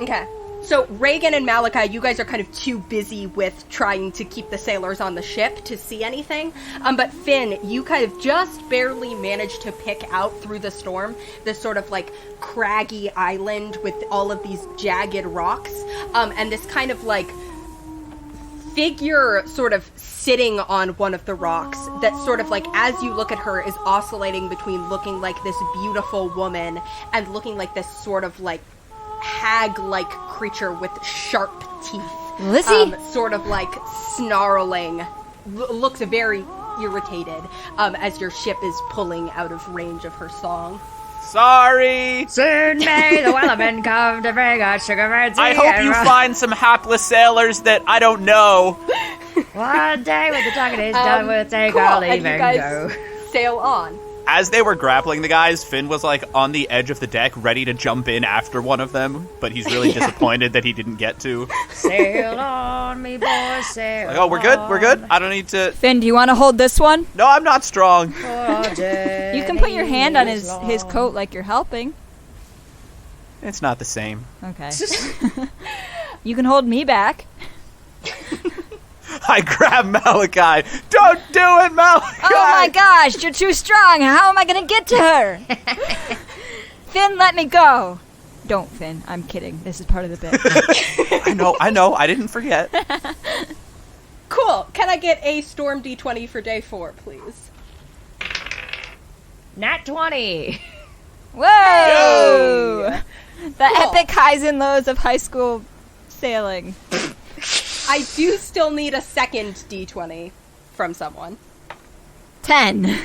Okay. So Regin and Malachi, you guys are kind of too busy with trying to keep the sailors on the ship to see anything. But Finn, you kind of just barely managed to pick out through the storm this sort of like craggy island with all of these jagged rocks, and this kind of like figure sort of sitting on one of the rocks that sort of like, as you look at her, is oscillating between looking like this beautiful woman and looking like this sort of like hag-like creature with sharp teeth. Lizzie? Sort of like snarling. Looks very irritated as your ship is pulling out of range of her song. Sorry! Soon may the wellermen come to bring us sugar and tea. I hope you find some hapless sailors that I don't know. One day when the talking is done, we'll take our leave and you and guys go. sail on. As they were grappling the guys, Finn was like on the edge of the deck, ready to jump in after one of them, but he's really disappointed that he didn't get to. Sail on, me boys, sail Like, oh, we're good? We're good? I don't need to... Finn, do you want to hold this one? No, I'm not strong. You can put your hand on his coat like you're helping. It's not the same. Okay. You can hold me back. I grab Malachi. Don't do it, Malachi! Oh my gosh, you're too strong. How am I going to get to her? Finn, let me go. Don't, Finn. I'm kidding. This is part of the bit. I know. I didn't forget. Cool. Can I get a Storm D20 for day 4, please? Nat 20. Whoa! The Cool. epic highs and lows of high school sailing. I do still need a second D20 from someone. 10.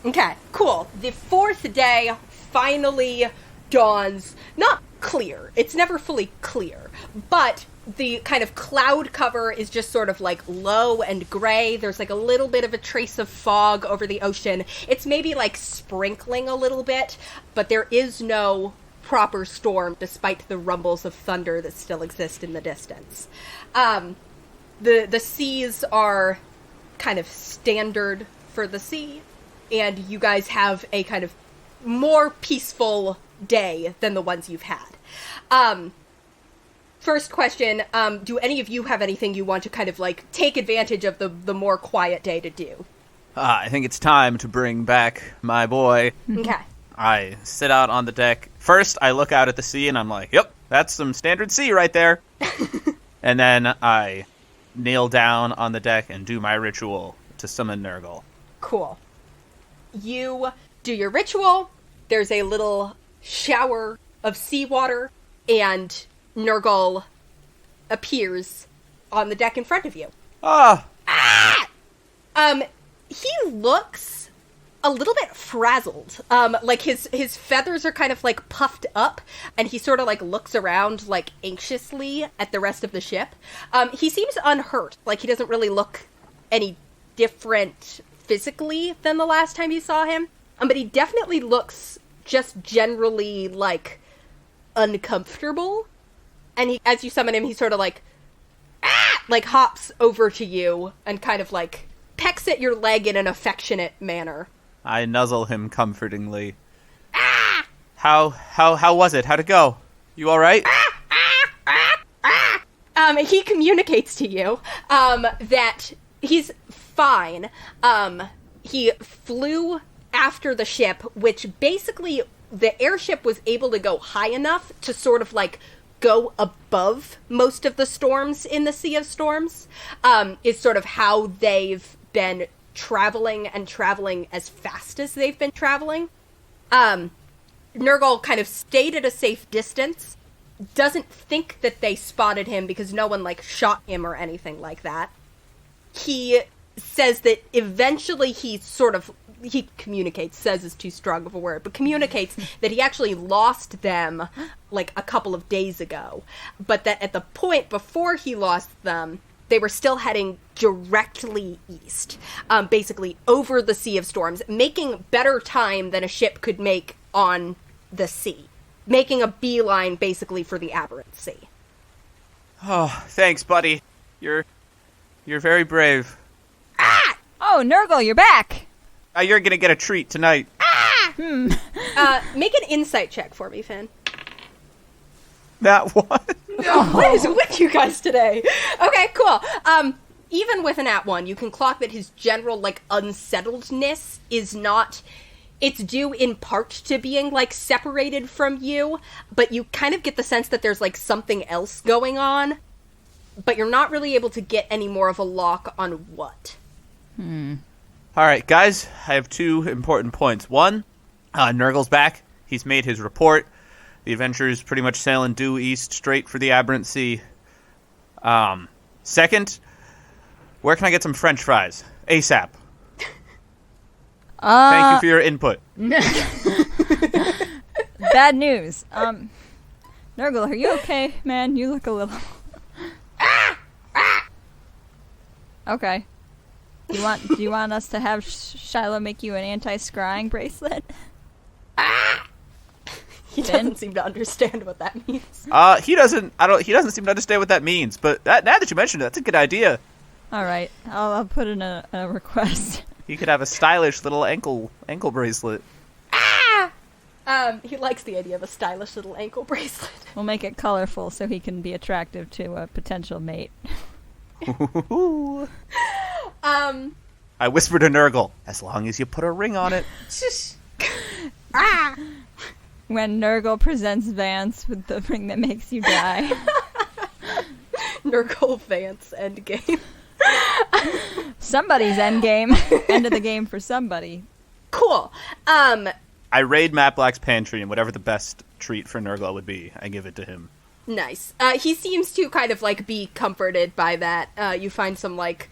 Okay, cool. The 4th day finally dawns. Not clear. It's never fully clear. But the kind of cloud cover is just sort of like low and gray. There's like a little bit of a trace of fog over the ocean. It's maybe like sprinkling a little bit, but there is no proper storm despite the rumbles of thunder that still exist in the distance. The seas are kind of standard for the sea, and you guys have a kind of more peaceful day than the ones you've had. First question, do any of you have anything you want to kind of like take advantage of the more quiet day to do? I think it's time to bring back my boy. Okay. I sit out on the deck. First, I look out at the sea and I'm like, yep, that's some standard sea right there. And then I kneel down on the deck and do my ritual to summon Nurgle. Cool. You do your ritual, there's a little shower of seawater, and Nurgle appears on the deck in front of you. He looks a little bit frazzled. Like his feathers are kind of like puffed up, and he sort of like looks around like anxiously at the rest of the ship. He seems unhurt, like he doesn't really look any different physically than the last time you saw him. But he definitely looks just generally like uncomfortable. And he, as you summon him, he sort of like hops over to you and kind of like pecks at your leg in an affectionate manner. I nuzzle him comfortingly. How was it? How'd it go? You all right? He communicates to you that he's fine. He flew after the ship, which basically the airship was able to go high enough to sort of like go above most of the storms in the Sea of Storms, is sort of how they've been traveling as fast as they've been traveling. Nurgle kind of stayed at a safe distance, doesn't think that they spotted him because no one like shot him or anything like that. He says that eventually he communicates, says is too strong of a word, but communicates that he actually lost them like a couple of days ago, but that at the point before he lost them, they were still heading directly east, basically over the Sea of Storms, making better time than a ship could make on the sea, making a beeline basically for the Aberrant Sea. Oh, thanks, buddy. You're very brave. Oh, Nurgle, you're back. You're gonna get a treat tonight. Make an insight check for me, Finn. That one. What is with you guys today? Okay, cool. Even with an @1, you can clock that his general, like, unsettledness is not... It's due in part to being, like, separated from you, but you kind of get the sense that there's, like, something else going on, but you're not really able to get any more of a lock on what. All right, guys, I have 2 important points. One, Nurgle's back. He's made his report. The adventure's pretty much sailing due east, straight for the Aberrant Sea. Second, where can I get some French fries? ASAP. Thank you for your input. Bad news. Nurgle, are you okay, man? You look a little... Okay. Do you want us to have Shiloh make you an anti-scrying bracelet? He doesn't seem to understand what that means. He doesn't seem to understand what that means, but now that you mentioned it, that's a good idea. All right. I'll put in a request. He could have a stylish little ankle bracelet. He likes the idea of a stylish little ankle bracelet. We'll make it colorful so he can be attractive to a potential mate. I whispered to Nurgle, as long as you put a ring on it. When Nurgle presents Vance with the ring that makes you die. Nurgle Vance endgame. Somebody's endgame. End of the game for somebody. Cool. I raid Matt Black's pantry, and whatever the best treat for Nurgle would be, I give it to him. Nice. He seems to kind of, like, be comforted by that. You find some, like,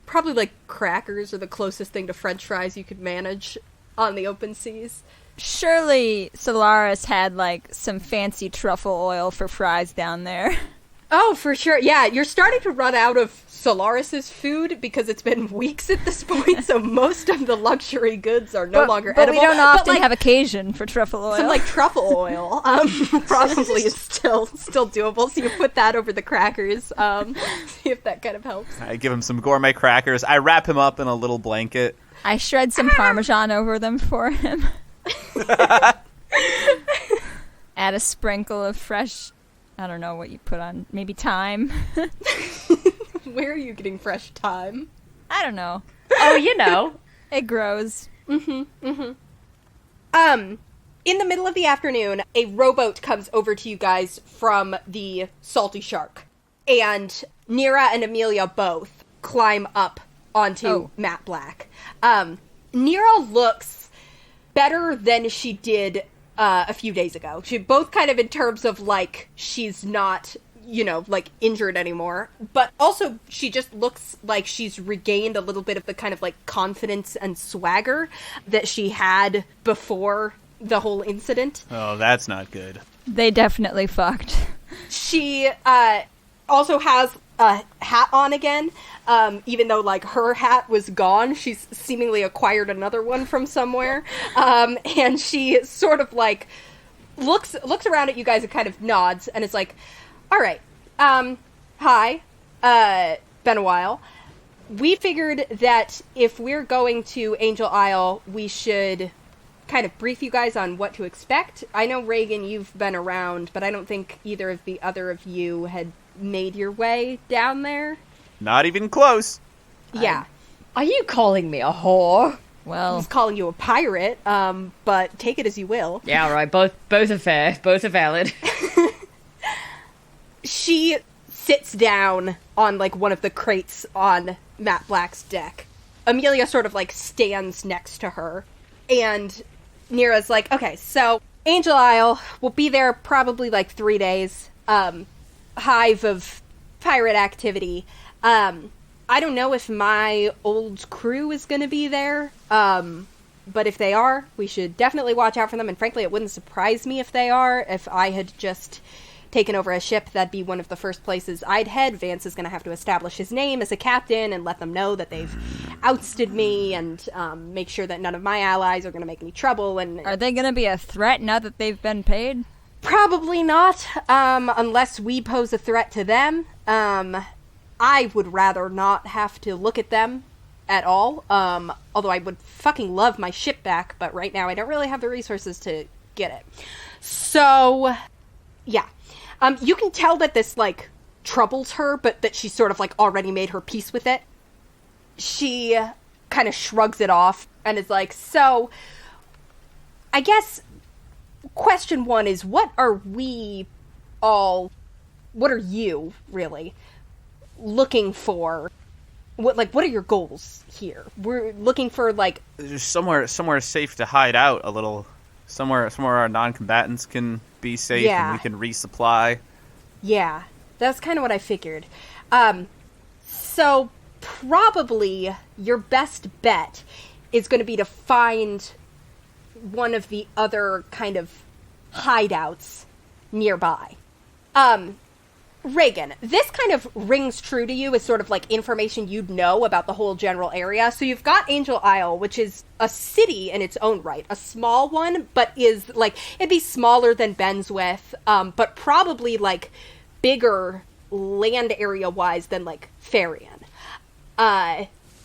probably, like, crackers are the closest thing to French fries you could manage on the open seas. Surely Solaris had, like, some fancy truffle oil for fries down there. Oh, for sure. Yeah, you're starting to run out of Solaris's food because it's been weeks at this point, so most of the luxury goods are no longer edible. But we don't often have occasion for truffle oil. Some, like, truffle oil probably is still doable, so you put that over the crackers, see if that kind of helps. I give him some gourmet crackers. I wrap him up in a little blanket. I shred some Parmesan over them for him. Add a sprinkle of fresh... I don't know what you put on. Maybe thyme. Where are you getting fresh thyme? I don't know. Oh, you know. It grows. In the middle of the afternoon, a rowboat comes over to you guys from the Salty Shark. And Nira and Amelia both climb up onto Matt Black. Nira looks better than she did a few days ago. She both kind of in terms of, like, she's not, you know, like, injured anymore, but also she just looks like she's regained a little bit of the kind of, like, confidence and swagger that she had before the whole incident. Oh, that's not good. They definitely fucked. She also has a hat on again, even though, like, her hat was gone. She's seemingly acquired another one from somewhere, and she sort of, like, looks around at you guys and kind of nods, and is like, all right, hi, been a while. We figured that if we're going to Angel Isle, we should kind of brief you guys on what to expect. I know, Regin, you've been around, but I don't think either of the other of you had made your way down there. Not even close. Yeah. Are you calling me a whore? Well, He's calling you a pirate, but take it as you will. Yeah, all right. Both are fair. Both are valid. She sits down on, like, one of the crates on Matt Black's deck. Amelia sort of, like, stands next to her, and Nira's like, okay, so Angel Isle, we'll be there probably, like, 3 days. Hive of pirate activity. I don't know if my old crew is going to be there, but if they are, we should definitely watch out for them, and frankly, it wouldn't surprise me if they are. If I had just taken over a ship, that'd be one of the first places I'd head. Vance is going to have to establish his name as a captain and let them know that they've ousted me, and make sure that none of my allies are going to make any trouble. And are they going to be a threat now that they've been paid? Probably not, unless we pose a threat to them. I would rather not have to look at them at all, although I would fucking love my ship back, but right now I don't really have the resources to get it. So, yeah. You can tell that this, like, troubles her, but that she's sort of, like, already made her peace with it. She kind of shrugs it off and is like, so, I guess question one is, what are you, really, looking for? What are your goals here? We're looking for, like... There's somewhere safe to hide out a little. Somewhere our non-combatants can be safe and we can resupply. Yeah, that's kind of what I figured. So probably your best bet is going to be to find one of the other kind of hideouts nearby. Regin, this kind of rings true to you as sort of like information you'd know about the whole general area. So you've got Angel Isle, which is a city in its own right, a small one, but is like, it'd be smaller than Benswith, but probably like bigger land area wise than like Farian.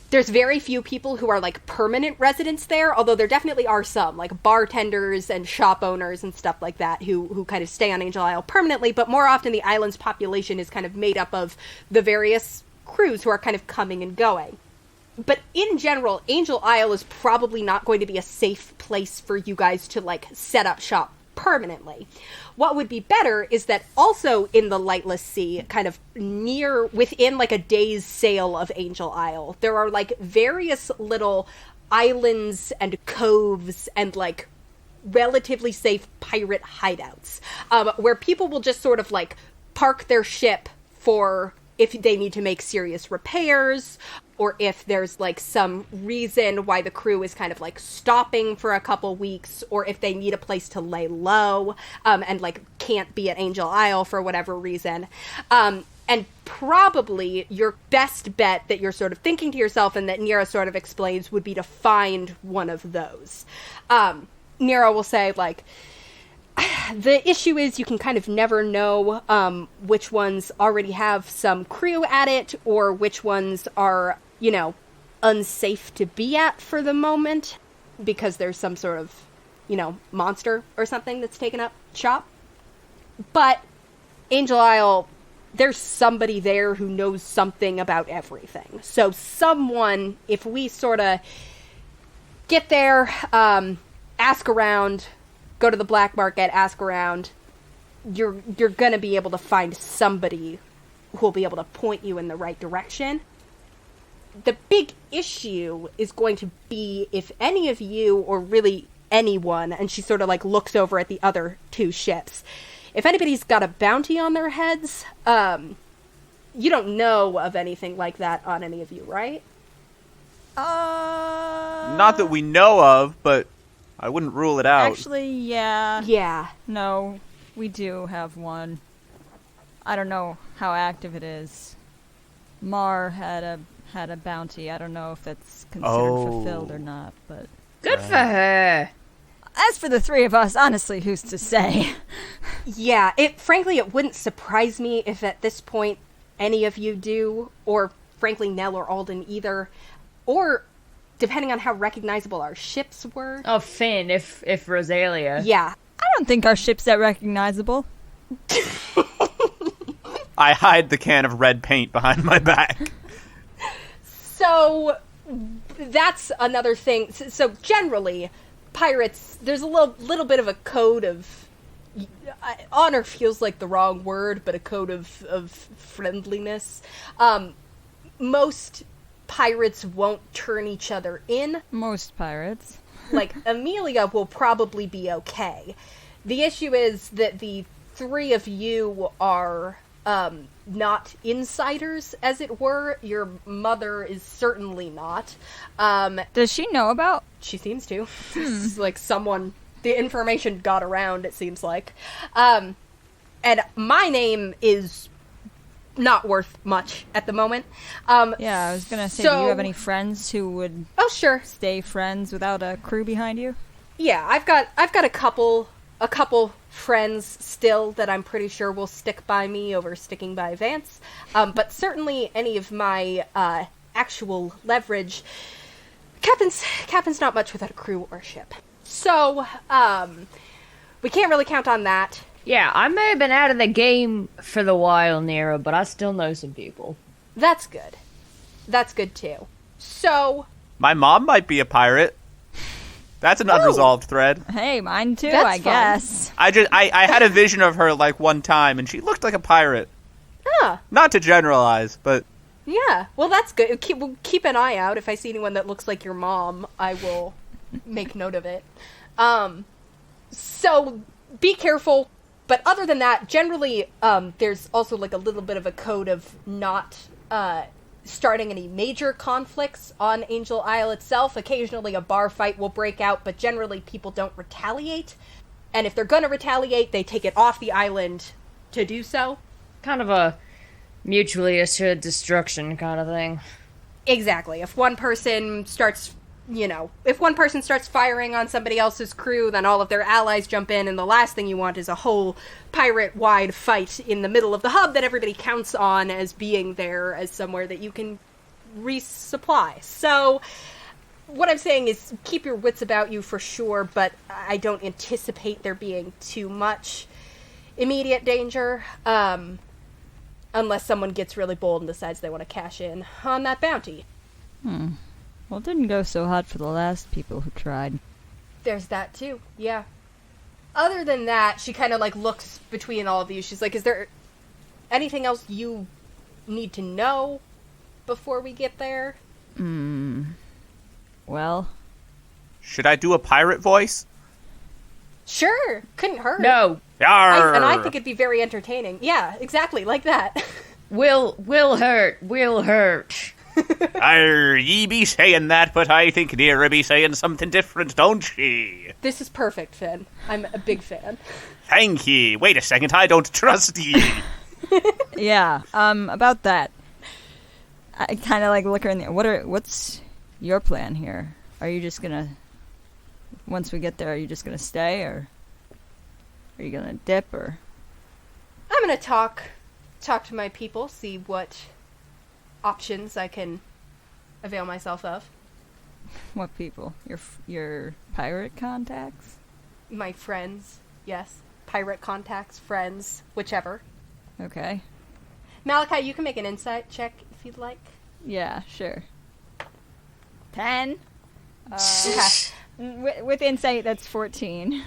There's very few people who are, like, permanent residents there, although there definitely are some, like, bartenders and shop owners and stuff like that who kind of stay on Angel Isle permanently, but more often the island's population is kind of made up of the various crews who are kind of coming and going. But in general, Angel Isle is probably not going to be a safe place for you guys to, like, set up shop permanently. What would be better is that also in the Lightless Sea, kind of within like a day's sail of Angel Isle, there are like various little islands and coves and like relatively safe pirate hideouts, where people will just sort of like park their ship for if they need to make serious repairs, or if there's, like, some reason why the crew is kind of, like, stopping for a couple weeks, or if they need a place to lay low, and, like, can't be at Angel Isle for whatever reason. And probably your best bet that you're sort of thinking to yourself and that Nira sort of explains would be to find one of those. Nira will say, like, the issue is you can kind of never know which ones already have some crew at it or which ones are, you know, unsafe to be at for the moment because there's some sort of, you know, monster or something that's taken up shop. But Angel Isle, there's somebody there who knows something about everything. So someone, if we sort of get there, ask around, go to the black market, ask around, you're gonna be able to find somebody who'll be able to point you in the right direction. The big issue is going to be if any of you, or really anyone, and she sort of like looks over at the other two ships, if anybody's got a bounty on their heads, you don't know of anything like that on any of you, right? Not that we know of, but I wouldn't rule it out. Actually, yeah. Yeah. No, we do have one. I don't know how active it is. Mar had a bounty. I don't know if that's considered fulfilled or not, but... Good for her! As for the three of us, honestly, who's to say? Yeah, frankly, it wouldn't surprise me if at this point any of you do, or frankly Nell or Alden either, or... depending on how recognizable our ships were. Oh, Finn, if Rosalia. Yeah. I don't think our ship's that recognizable. I hide the can of red paint behind my back. So, that's another thing. So, generally, pirates, there's a little bit of a code of... honor feels like the wrong word, but a code of friendliness. Most pirates won't turn each other in. Most pirates. Like, Amelia will probably be okay. The issue is that the three of you are not insiders, as it were. Your mother is certainly not. Does she know about? She seems to. It's like someone... the information got around, it seems like. And my name is... not worth much at the moment. Yeah, I was gonna say, do you have any friends who would sure, stay friends without a crew behind you? Yeah, I've got a couple friends still that I'm pretty sure will stick by me over sticking by Vance. But certainly any of my actual leverage, Captain's not much without a crew or ship. So we can't really count on that. Yeah, I may have been out of the game for the while, Nero, but I still know some people. That's good. That's good, too. So... My mom might be a pirate. That's an unresolved thread. Hey, mine too, That's I guess. I had a vision of her, like, one time, and she looked like a pirate. Huh. Not to generalize, but... Yeah, well, that's good. We'll keep an eye out. If I see anyone that looks like your mom, I will make note of it. So, be careful. But other than that, generally, there's also, like, a little bit of a code of not starting any major conflicts on Angel Isle itself. Occasionally a bar fight will break out, but generally people don't retaliate. And if they're gonna retaliate, they take it off the island to do so. Kind of a mutually assured destruction kind of thing. Exactly. If one person starts firing on somebody else's crew, then all of their allies jump in, and the last thing you want is a whole pirate-wide fight in the middle of the hub that everybody counts on as being there as somewhere that you can resupply. So, what I'm saying is keep your wits about you for sure, but I don't anticipate there being too much immediate danger, unless someone gets really bold and decides they want to cash in on that bounty. Well, it didn't go so hot for the last people who tried. There's that too, yeah. Other than that, she kind of like looks between all of you. She's like, is there anything else you need to know before we get there? Well... Should I do a pirate voice? Sure, couldn't hurt. No. Yarr! I think it'd be very entertaining. Yeah, exactly, like that. Will hurt. Arr, ye be saying that, but I think Nera be saying something different, don't she? This is perfect, Finn. I'm a big fan. Thank ye. Wait a second, I don't trust ye. Yeah, about that. I kind of like look her in the... What's your plan here? Are you just gonna... Once we get there, are you just gonna stay, or... Are you gonna dip, or... I'm gonna talk to my people, see what options I can avail myself of. What people? Your pirate contacts? My friends, yes. Pirate contacts, friends, whichever. Okay. Malachi, you can make an insight check if you'd like. Yeah, sure. 10. Okay. With insight, that's 14.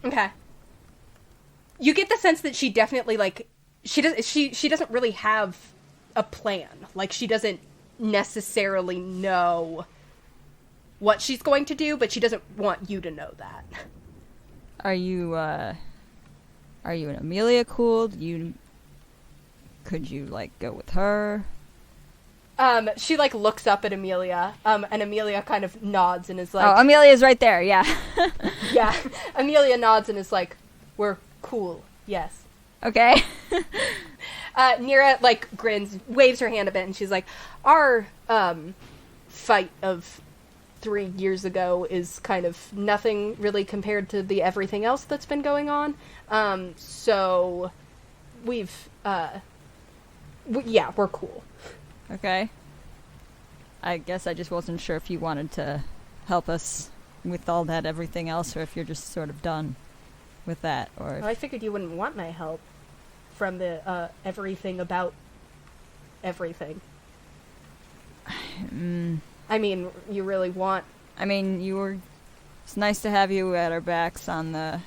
Okay. You get the sense that she definitely, like, she doesn't really have a plan. Like, she doesn't necessarily know what she's going to do, but she doesn't want you to know that. Are you an Amelia cool? Could you, like, go with her? She, like, looks up at Amelia, and Amelia kind of nods and is like... Oh, Amelia's right there, yeah. Yeah. Amelia nods and is like, we're cool, yes. Okay. Nera, like, grins, waves her hand a bit, and she's like, our, fight of 3 years ago is kind of nothing really compared to the everything else that's been going on. So we've, yeah, we're cool. Okay. I guess I just wasn't sure if you wanted to help us with all that everything else, or if you're just sort of done with that, or... Well, I figured you wouldn't want my help from the, everything about everything. I mean, you really want... I mean, it's nice to have you at our backs on the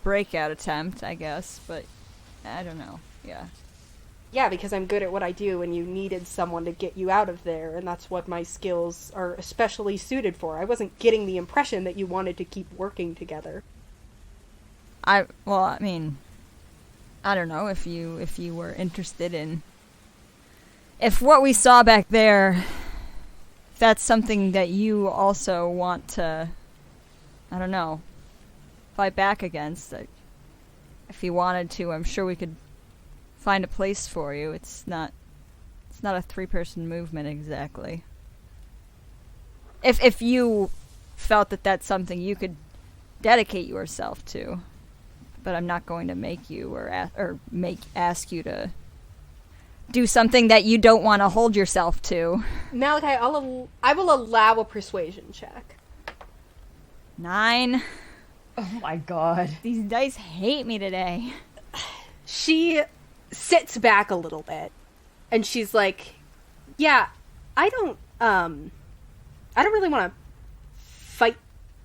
breakout attempt, I guess, but I don't know, yeah. Yeah, because I'm good at what I do, and you needed someone to get you out of there, and that's what my skills are especially suited for. I wasn't getting the impression that you wanted to keep working together. I mean, I don't know if you were interested in... If what we saw back there, if that's something that you also want to, I don't know, fight back against. If you wanted to, I'm sure we could find a place for you. It's not a 3-person movement exactly. If you felt that that's something you could dedicate yourself to, but I'm not going to make you ask you to do something that you don't want to hold yourself to. Malachi, I will allow a persuasion check. 9. Oh my god. These dice hate me today. She sits back a little bit, and she's like, yeah, I don't really want to fight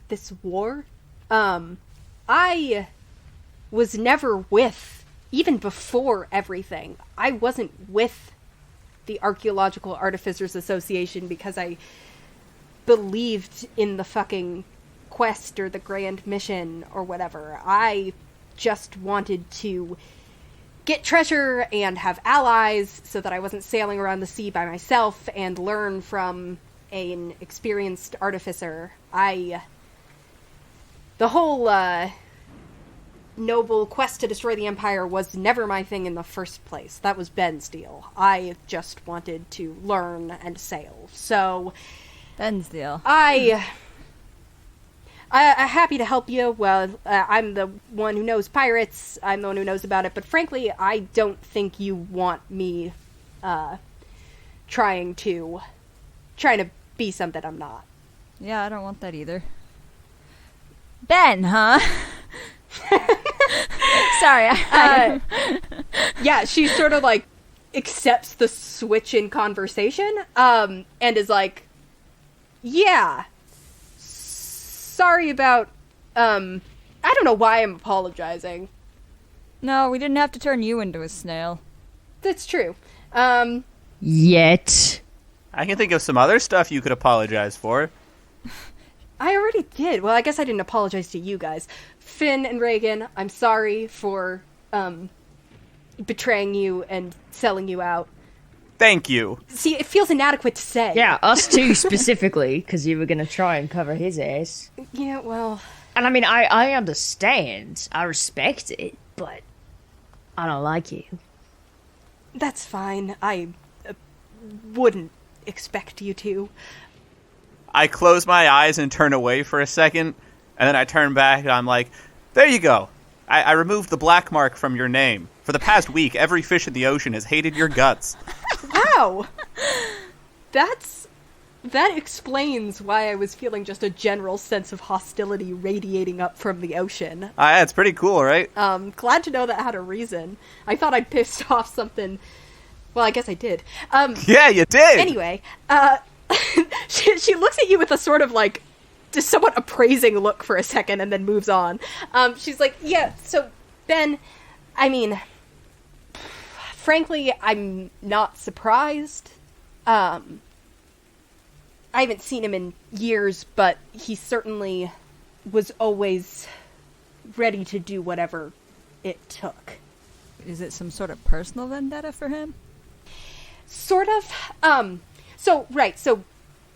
this war. I was never with, even before everything, I wasn't with the Archaeological Artificers Association because I believed in the fucking quest or the grand mission or whatever. I just wanted to get treasure and have allies so that I wasn't sailing around the sea by myself and learn from an experienced artificer. The whole noble quest to destroy the Empire was never my thing in the first place. That was Ben's deal. I just wanted to learn and sail. So Ben's deal. I'm happy to help you. Well, I'm the one who knows pirates. I'm the one who knows about it. But frankly, I don't think you want me trying to be something I'm not. Yeah, I don't want that either. Ben, huh? Sorry. Yeah, she sort of like accepts the switch in conversation, and is like, yeah, sorry about, I don't know why I'm apologizing. No, we didn't have to turn you into a snail. That's true. Yet. I can think of some other stuff you could apologize for. I already did. Well, I guess I didn't apologize to you guys. Finn and Regin, I'm sorry for, betraying you and selling you out. Thank you. See, it feels inadequate to say. Yeah, us two specifically, because you were going to try and cover his ass. Yeah, well... And I mean, I understand. I respect it, but I don't like you. That's fine. I wouldn't expect you to. I close my eyes and turn away for a second, and then I turn back and I'm like, there you go. I removed the black mark from your name. For the past week, every fish in the ocean has hated your guts. Wow! That explains why I was feeling just a general sense of hostility radiating up from the ocean. Yeah, it's pretty cool, right? Glad to know that had a reason. I thought I'd pissed off something. Well, I guess I did. Yeah, you did! Anyway, she looks at you with a sort of like, just somewhat appraising look for a second and then moves on. She's like, yeah, so, Ben, I mean, frankly, I'm not surprised. I haven't seen him in years, but he certainly was always ready to do whatever it took. Is it some sort of personal vendetta for him? Sort of. So,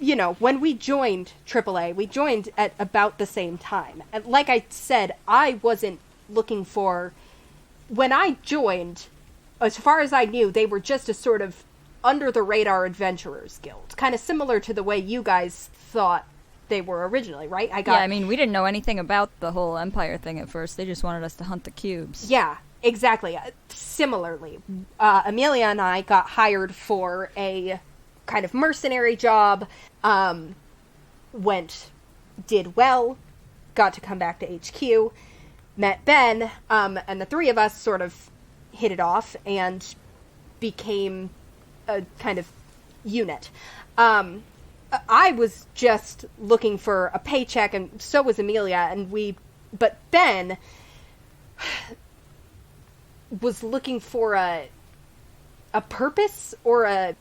you know, when we joined AAA, we joined at about the same time. And like I said, I wasn't looking for... When I joined, as far as I knew, they were just a sort of under-the-radar adventurers guild. Kind of similar to the way you guys thought they were originally, right? Yeah, I mean, we didn't know anything about the whole Empire thing at first. They just wanted us to hunt the cubes. Yeah, exactly. Similarly, Amelia and I got hired for a kind of mercenary job, did well, got to come back to HQ, met Ben, and the three of us sort of hit it off and became a kind of unit. I was just looking for a paycheck, and so was Amelia, but Ben was looking for a purpose, or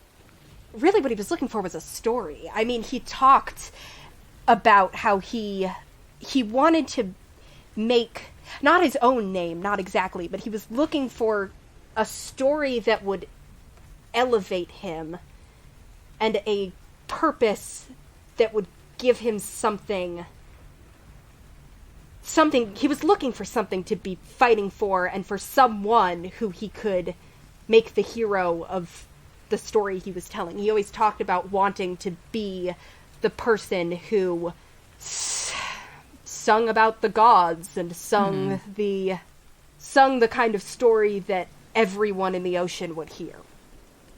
really what he was looking for was a story. I mean, he talked about how he wanted to make, not his own name, not exactly, but he was looking for a story that would elevate him and a purpose that would give him something, he was looking for something to be fighting for, and for someone who he could make the hero of the story he was telling. He always talked about wanting to be the person who sung about the gods and sung the kind of story that everyone in the ocean would hear.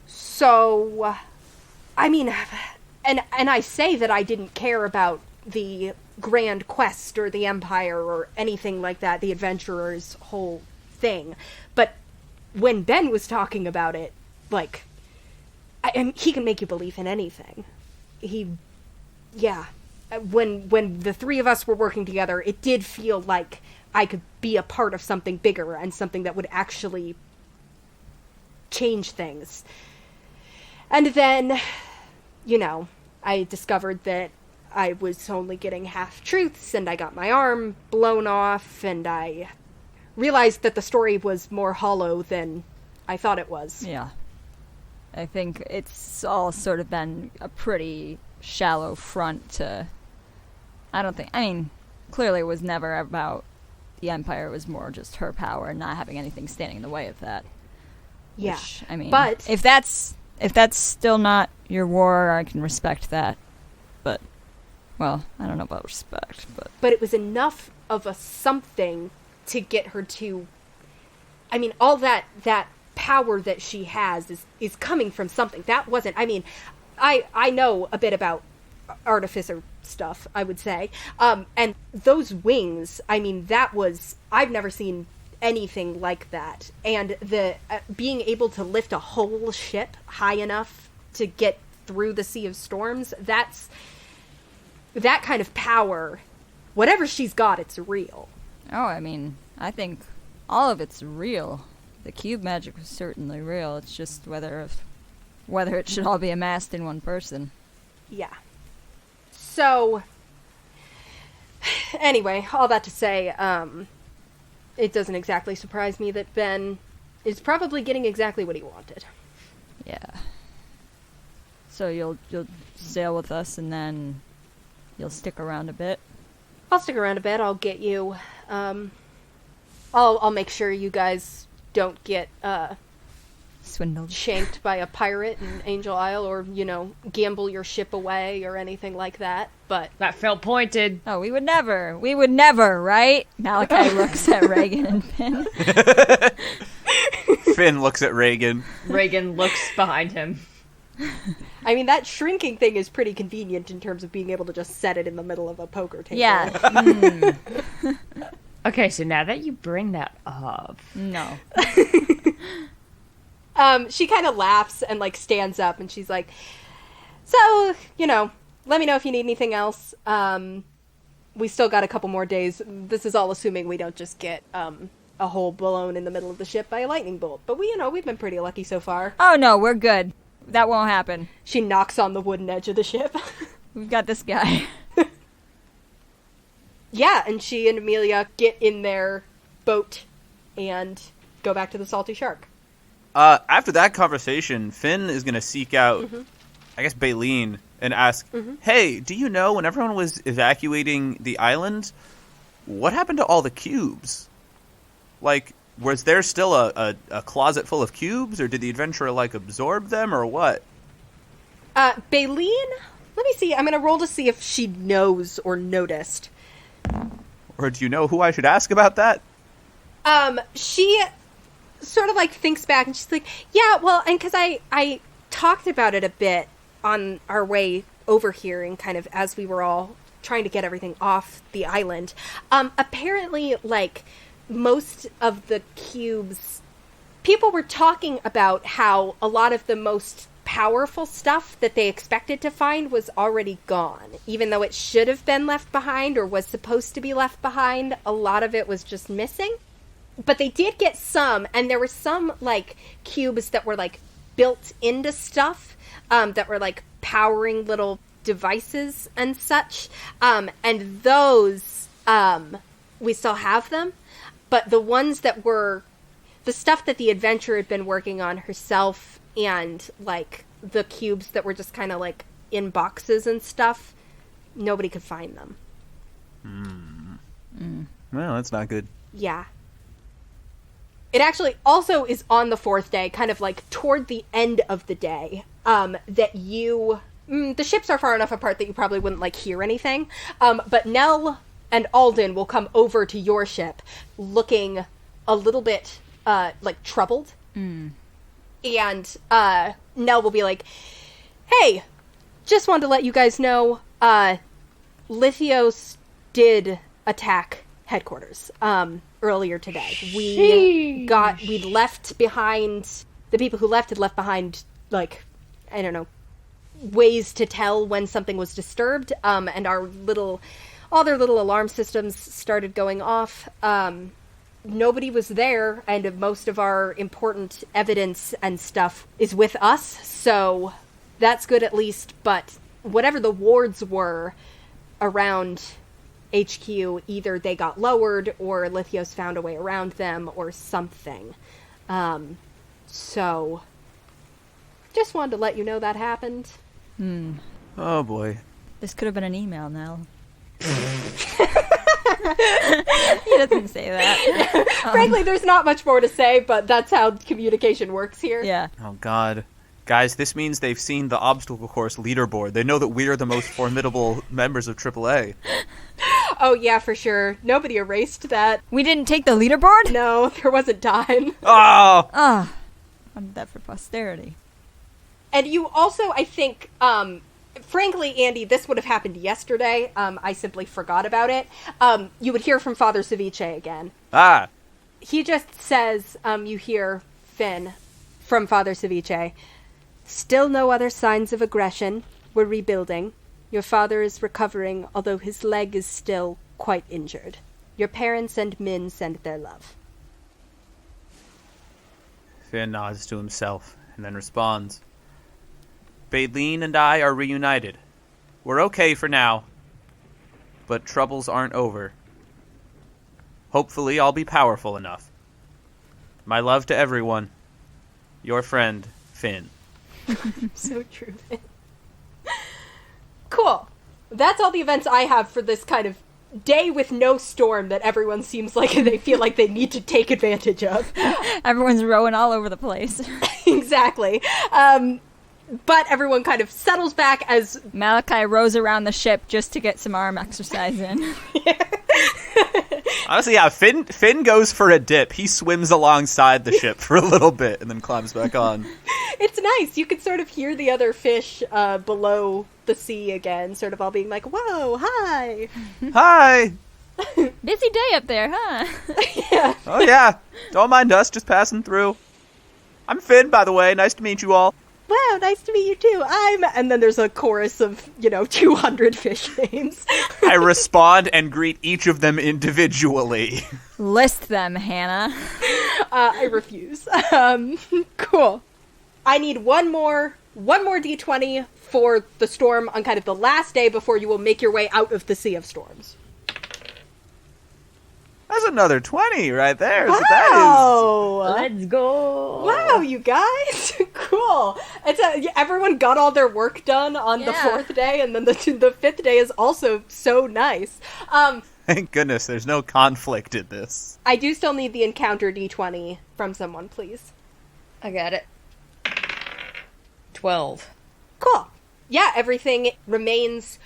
So, I mean, and I say that I didn't care about the grand quest or the Empire or anything like that, the adventurer's whole thing. But when Ben was talking about it, like, and he can make you believe in anything. When the three of us were working together, it did feel like I could be a part of something bigger and something that would actually change things. And then, I discovered that I was only getting half-truths, and I got my arm blown off, and I realized that the story was more hollow than I thought it was. Yeah. I think it's all sort of been a pretty shallow front to... clearly it was never about the Empire. It was more just her power and not having anything standing in the way of that. Yeah. Which, but if that's still not your war, I can respect that. But, well, I don't know about respect, but... But it was enough of a something to get her to... all that power that she has is coming from something. That wasn't... I know a bit about artificer stuff, I would say. And those wings, that was... I've never seen anything like that. And the being able to lift a whole ship high enough to get through the Sea of Storms, that kind of power, whatever she's got, it's real. Oh, I think all of it's real. The cube magic was certainly real. It's just whether it should all be amassed in one person. Yeah. So, anyway, all that to say, it doesn't exactly surprise me that Ben is probably getting exactly what he wanted. Yeah. So you'll sail with us, and then you'll stick around a bit? I'll stick around a bit. I'll get you, I'll make sure you guys don't get, swindled, shanked by a pirate in Angel Isle, or, gamble your ship away or anything like that, but... That felt pointed. Oh, we would never, right? Malachi looks at Regin and Finn. Finn looks at Regin. Regin looks behind him. That shrinking thing is pretty convenient in terms of being able to just set it in the middle of a poker table. Yeah. Okay, so now that you bring that up... No. She kind of laughs and, stands up, and she's like, so, let me know if you need anything else. We still got a couple more days. This is all assuming we don't just get, a hole blown in the middle of the ship by a lightning bolt. But we've been pretty lucky so far. Oh, no, we're good. That won't happen. She knocks on the wooden edge of the ship. We've got this guy. Yeah, and she and Amelia get in their boat and go back to the Salty Shark. After that conversation, Finn is going to seek out, I guess, Baleen and ask, hey, do you know when everyone was evacuating the island, what happened to all the cubes? Was there still a closet full of cubes, or did the adventurer, absorb them, or what? Baleen? Let me see. I'm going to roll to see if she knows or noticed. Or do you know who I should ask about that? She sort of, thinks back, and she's like, yeah, well, and because I talked about it a bit on our way over here, and kind of as we were all trying to get everything off the island. Apparently, most of the cubes, people were talking about how a lot of the most powerful stuff that they expected to find was already gone. Even though it should have been left behind or was supposed to be left behind, a lot of it was just missing. But they did get some, and there were some, cubes that were, built into stuff, that were, powering little devices and such. And those, we still have them. But the ones that were the stuff that the adventurer had been working on herself, and, the cubes that were just kind of, in boxes and stuff, nobody could find them. Well, that's not good. Yeah. It actually also is on the fourth day, kind of, toward the end of the day, that you... the ships are far enough apart that you probably wouldn't, hear anything. But Nell and Alden will come over to your ship looking a little bit, troubled. And Nell will be like, hey, just wanted to let you guys know, Lithios did attack headquarters earlier today. We'd left behind, the people who left had left behind, like, I don't know, ways to tell when something was disturbed, and all their little alarm systems started going off. Nobody was there, and most of our important evidence and stuff is with us, so that's good at least, but whatever the wards were around HQ, either they got lowered, or Lithios found a way around them, or something. So, just wanted to let you know that happened. Oh boy. This could have been an email, Nell. He doesn't say that. Frankly, there's not much more to say, but that's how communication works here. Yeah. Oh god. Guys, this means they've seen the obstacle course leaderboard. They know that we're the most formidable members of AAA. Oh yeah, for sure. Nobody erased that. We didn't take the leaderboard? No, there wasn't time. Oh! Ah. I did that for posterity. And you also, I think, frankly, Andy, this would have happened yesterday. I simply forgot about it. You would hear from Father Ceviche again. Ah! He just says, you hear, Finn, from Father Ceviche, "Still no other signs of aggression. We're rebuilding. Your father is recovering, although his leg is still quite injured. Your parents and Min send their love." Finn nods to himself and then responds, "Baleen and I are reunited. We're okay for now, but troubles aren't over. Hopefully I'll be powerful enough. My love to everyone. Your friend, Finn." So true. Cool. That's all the events I have for this kind of day with no storm that everyone seems like they feel like they need to take advantage of. Everyone's rowing all over the place. Exactly. But everyone kind of settles back as Malachi rows around the ship just to get some arm exercise in. Honestly, yeah, Finn goes for a dip. He swims alongside the ship for a little bit and then climbs back on. It's nice. You can sort of hear the other fish below the sea again, sort of all being like, "Whoa, hi." Hi! Busy day up there, huh? Yeah. Oh yeah, don't mind us, just passing through. I'm Finn, by the way. Nice to meet you all. "Wow, nice to meet you too. And then there's a chorus of, 200 fish names. I respond and greet each of them individually. List them, Hannah. I refuse. Cool. I need one more D20 for the storm on kind of the last day before you will make your way out of the Sea of Storms. That's another 20 right there. Wow! So that Let's go. Wow, you guys! Cool. Everyone got all their work done on the 4th day, and then the 5th day is also so nice. is... Thank goodness there's no conflict in this. I do still need the encounter D20 from someone, please. I got it. 12. Cool. Yeah, everything remains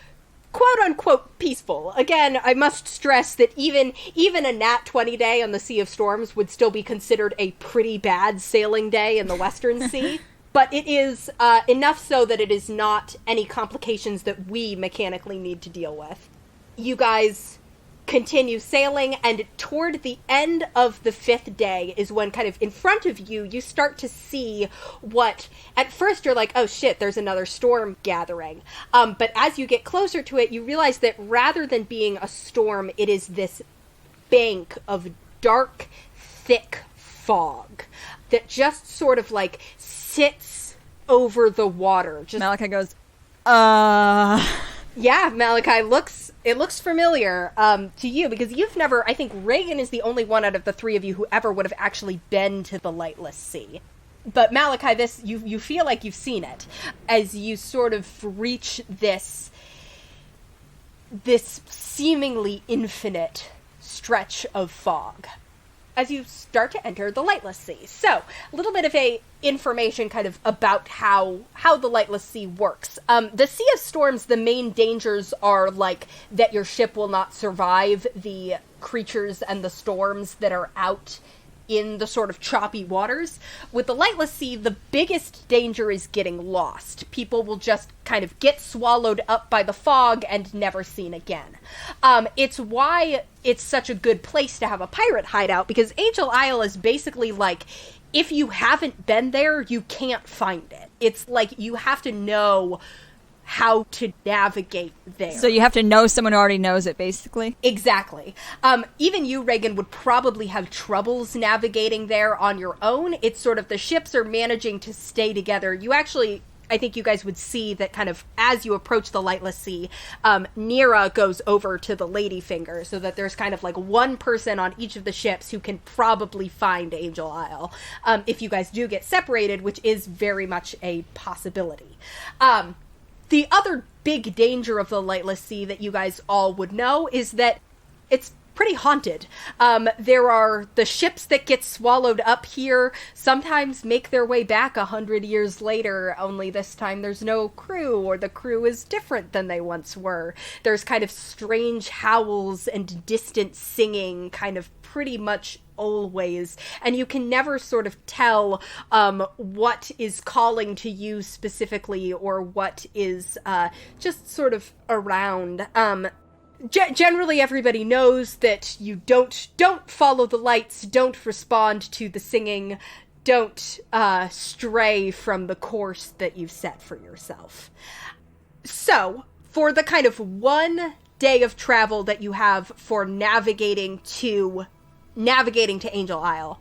quote-unquote peaceful. Again, I must stress that even a nat 20 day on the Sea of Storms would still be considered a pretty bad sailing day in the Western Sea. But it is enough so that it is not any complications that we mechanically need to deal with. You guys continue sailing, and toward the end of the 5th day is when kind of in front of you start to see what at first you're like, oh shit, there's another storm gathering. But as you get closer to it, you realize that rather than being a storm, it is this bank of dark, thick fog that just sort of like sits over the water. Malachi goes, Yeah, Malachi, it looks familiar to you, because you've never, I think Regin is the only one out of the three of you who ever would have actually been to the Lightless Sea. But Malachi, this, you feel like you've seen it, as you sort of reach this seemingly infinite stretch of fog as you start to enter the Lightless Sea. So, a little bit of information kind of about how the Lightless Sea works. The Sea of Storms, the main dangers are like that your ship will not survive the creatures and the storms that are out in the sort of choppy waters. With the lightless sea, the biggest danger is getting lost. People will just kind of get swallowed up by the fog and never seen again. It's why it's such a good place to have a pirate hideout, because Angel Isle is basically like, if you haven't been there, you can't find it. It's like you have to know how to navigate there. So you have to know someone who already knows it, basically? Exactly. Even you, Regin, would probably have troubles navigating there on your own. It's sort of the ships are managing to stay together. You actually, I think you guys would see that kind of as you approach the lightless sea, Nira goes over to the Ladyfinger, so that there's kind of like one person on each of the ships who can probably find Angel Isle, if you guys do get separated, which is very much a possibility. The other big danger of the lightless sea that you guys all would know is that it's pretty haunted. There are the ships that get swallowed up here sometimes make their way back 100 years later, only this time there's no crew, or the crew is different than they once were. There's kind of strange howls and distant singing kind of pretty much always, and you can never sort of tell what is calling to you specifically, or what is just sort of around. Generally, everybody knows that you don't follow the lights, don't respond to the singing, don't stray from the course that you've set for yourself. So, for the kind of 1 day of travel that you have for navigating to Angel Isle,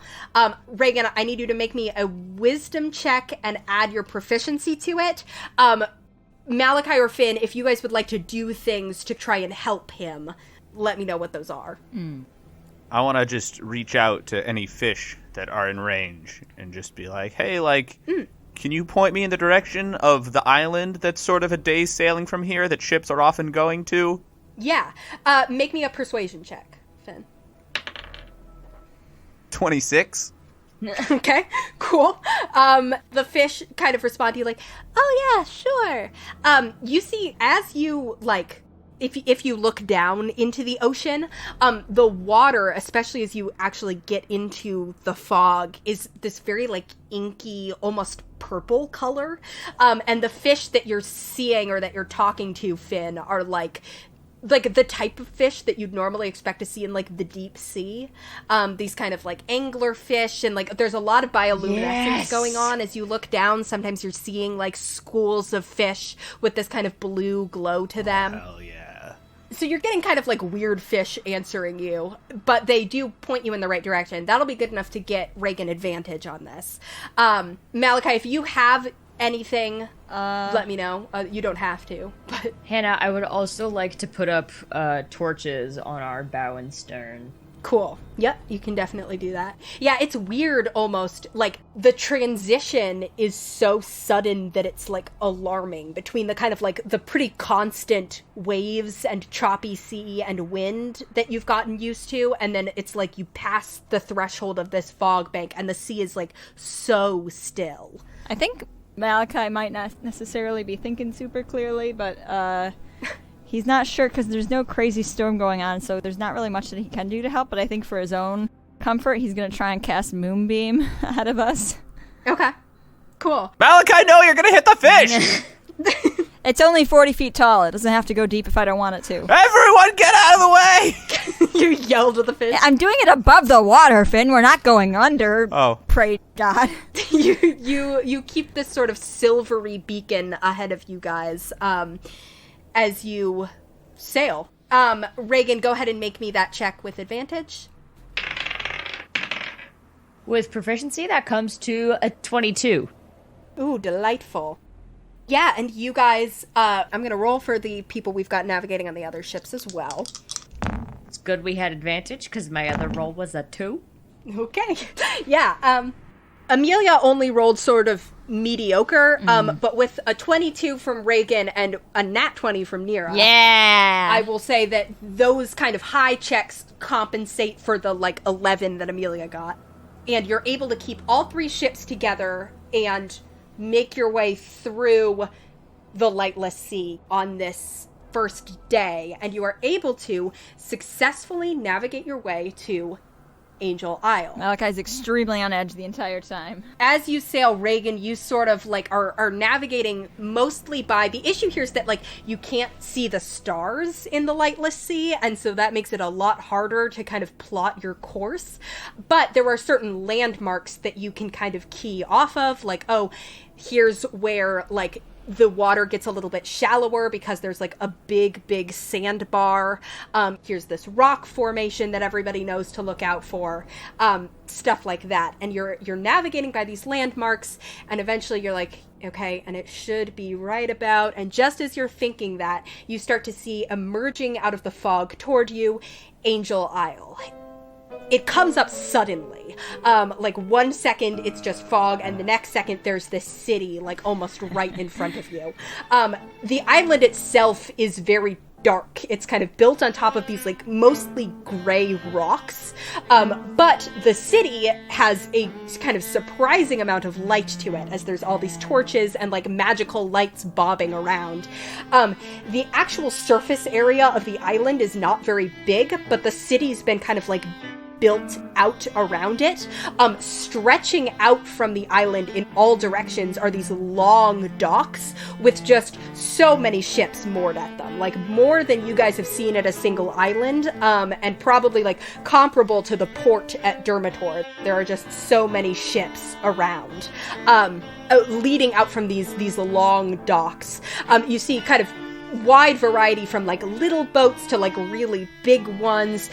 Regin, I need you to make me a wisdom check and add your proficiency to it. Malachi or Finn, if you guys would like to do things to try and help him, let me know what those are. I want to just reach out to any fish that are in range and just be like, hey, like, can you point me in the direction of the island that's sort of a day's sailing from here that ships are often going to? Yeah. Make me a persuasion check, Finn. 26. Okay, cool. The fish kind of respond to you like, oh yeah, sure. You see, as you, like, if you look down into the ocean, the water, especially as you actually get into the fog, is this very, like, inky, almost purple color. And the fish that you're seeing or that you're talking to, Finn, are, like the type of fish that you'd normally expect to see in, like, the deep sea. These kind of, like, angler fish, and, like, there's a lot of bioluminescence going on as you look down. Sometimes you're seeing, like, schools of fish with this kind of blue glow to them. Hell yeah. So you're getting kind of, like, weird fish answering you, but they do point you in the right direction. That'll be good enough to get Regin advantage on this. Malachi, if you have anything, let me know. You don't have to, but... Hannah, I would also like to put up torches on our bow and stern. Cool. Yep, you can definitely do that. Yeah, it's weird almost. Like, the transition is so sudden that it's, like, alarming between the kind of, like, the pretty constant waves and choppy sea and wind that you've gotten used to, and then it's like you pass the threshold of this fog bank and the sea is, like, so still. I think Malachi might not necessarily be thinking super clearly, but he's not sure because there's no crazy storm going on, so there's not really much that he can do to help, but I think for his own comfort, he's going to try and cast Moonbeam ahead of us. Okay. Cool. Malachi, no, you're going to hit the fish! It's only 40 feet tall. It doesn't have to go deep if I don't want it to. Everyone get out of the way! You yelled at the fish. I'm doing it above the water, Finn. We're not going under. Oh. Pray God. You keep this sort of silvery beacon ahead of you guys, as you sail. Regin, go ahead and make me that check with advantage. With proficiency, that comes to a 22. Ooh, delightful. Yeah, and you guys, I'm going to roll for the people we've got navigating on the other ships as well. It's good we had advantage, because my other roll was a 2. Okay. Yeah, Amelia only rolled sort of mediocre, but with a 22 from Regin and a nat 20 from Nira. Yeah! I will say that those kind of high checks compensate for the, like, 11 that Amelia got. And you're able to keep all 3 ships together and make your way through the lightless sea on this first day, and you are able to successfully navigate your way to Angel Isle. Malachi's extremely on edge the entire time. As you sail, Regin, you sort of like are navigating mostly by the issue here is that like you can't see the stars in the lightless sea, and so that makes it a lot harder to kind of plot your course. But there are certain landmarks that you can kind of key off of, like, oh, here's where like the water gets a little bit shallower because there's like a big sandbar. Here's this rock formation that everybody knows to look out for. Stuff like that. And you're navigating by these landmarks, and eventually you're like, okay, and it should be right about. And just as you're thinking that, you start to see emerging out of the fog toward you, Angel Isle. It comes up suddenly. Like 1 second it's just fog, and the next second there's this city like almost right in front of you. The island itself is very dark. It's kind of built on top of these like mostly gray rocks. But the city has a kind of surprising amount of light to it, as there's all these torches and like magical lights bobbing around. The actual surface area of the island is not very big, but the city's been kind of like built out around it. Stretching out from the island in all directions are these long docks with just so many ships moored at them, like more than you guys have seen at a single island, and probably like comparable to the port at Dermator. There are just so many ships around, leading out from these long docks. You see kind of wide variety from like little boats to like really big ones,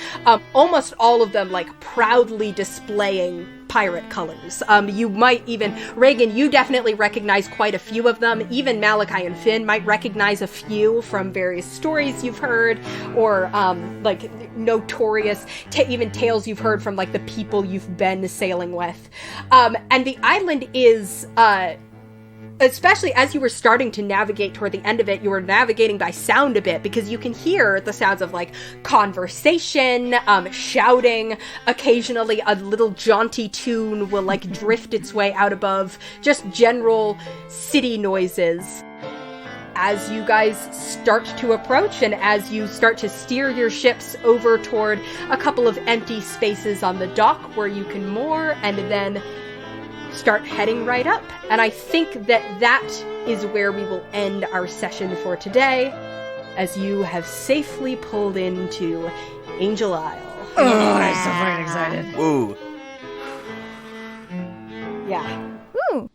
almost all of them like proudly displaying pirate colors. You might even, Regin, you definitely recognize quite a few of them. Even Malachi and Finn might recognize a few from various stories you've heard, or like notorious, even tales you've heard from like the people you've been sailing with. And the island is especially as you were starting to navigate toward the end of it, you were navigating by sound a bit, because you can hear the sounds of like conversation, shouting. Occasionally a little jaunty tune will like drift its way out above, just general city noises. As you guys start to approach, and as you start to steer your ships over toward a couple of empty spaces on the dock where you can moor, and then start heading right up. And I think that is where we will end our session for today, as you have safely pulled into Angel Isle. Oh, I'm so fucking excited. Woo. Yeah. Woo!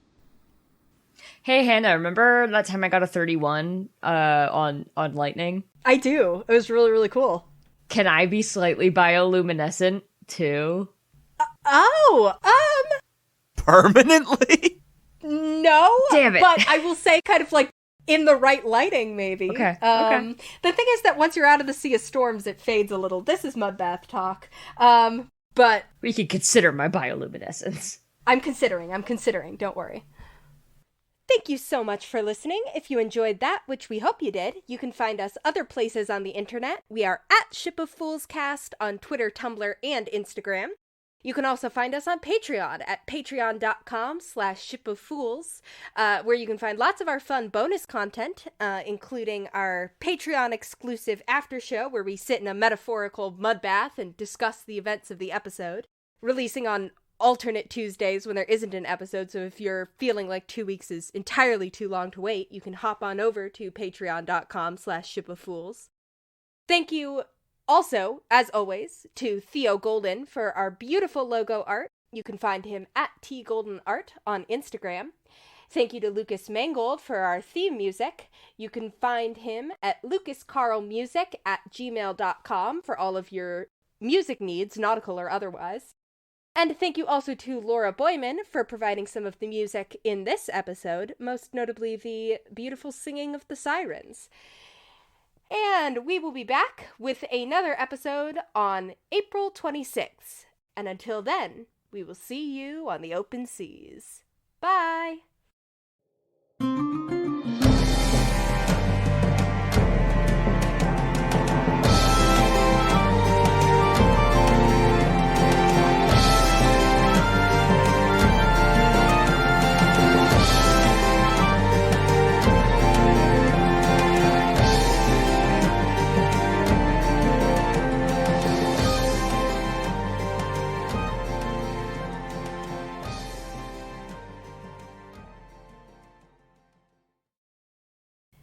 Hey, Hannah, remember that time I got a 31 on lightning? I do. It was really, really cool. Can I be slightly bioluminescent, too? Permanently? No. Damn it. But I will say kind of like in the right lighting, maybe. Okay. The thing is that once you're out of the Sea of Storms, it fades a little. This is Mudbath talk. But We could consider my bioluminescence. I'm considering. Don't worry. Thank you so much for listening. If you enjoyed that, which we hope you did, you can find us other places on the internet. We are at Ship of Fools Cast on Twitter, Tumblr, and Instagram. You can also find us on Patreon at patreon.com/shipoffools, where you can find lots of our fun bonus content, including our Patreon-exclusive after show, where we sit in a metaphorical mud bath and discuss the events of the episode, releasing on alternate Tuesdays when there isn't an episode, so if you're feeling like 2 weeks is entirely too long to wait, you can hop on over to patreon.com/shipoffools. Thank you also, as always, to Theo Golden for our beautiful logo art. You can find him at tgoldenart on Instagram. Thank you to Lucas Mangold for our theme music. You can find him at lucascarlmusic@gmail.com for all of your music needs, nautical or otherwise. And thank you also to Laura Boyman for providing some of the music in this episode, most notably the beautiful singing of the sirens. And we will be back with another episode on April 26th. And until then, we will see you on the open seas. Bye!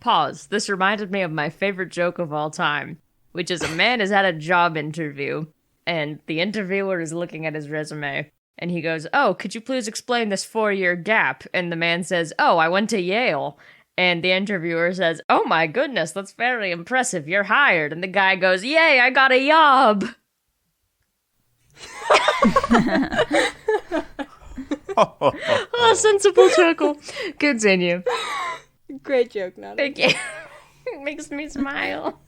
Pause. This reminded me of my favorite joke of all time, which is a man is at a job interview, and the interviewer is looking at his resume, and he goes, "Oh, could you please explain this 4-year gap?" And the man says, "Oh, I went to Yale." And the interviewer says, "Oh my goodness, that's very impressive. You're hired." And the guy goes, "Yay, I got a job." Oh, sensible chuckle. Continue. Great joke, Nana. Thank you. It makes me smile.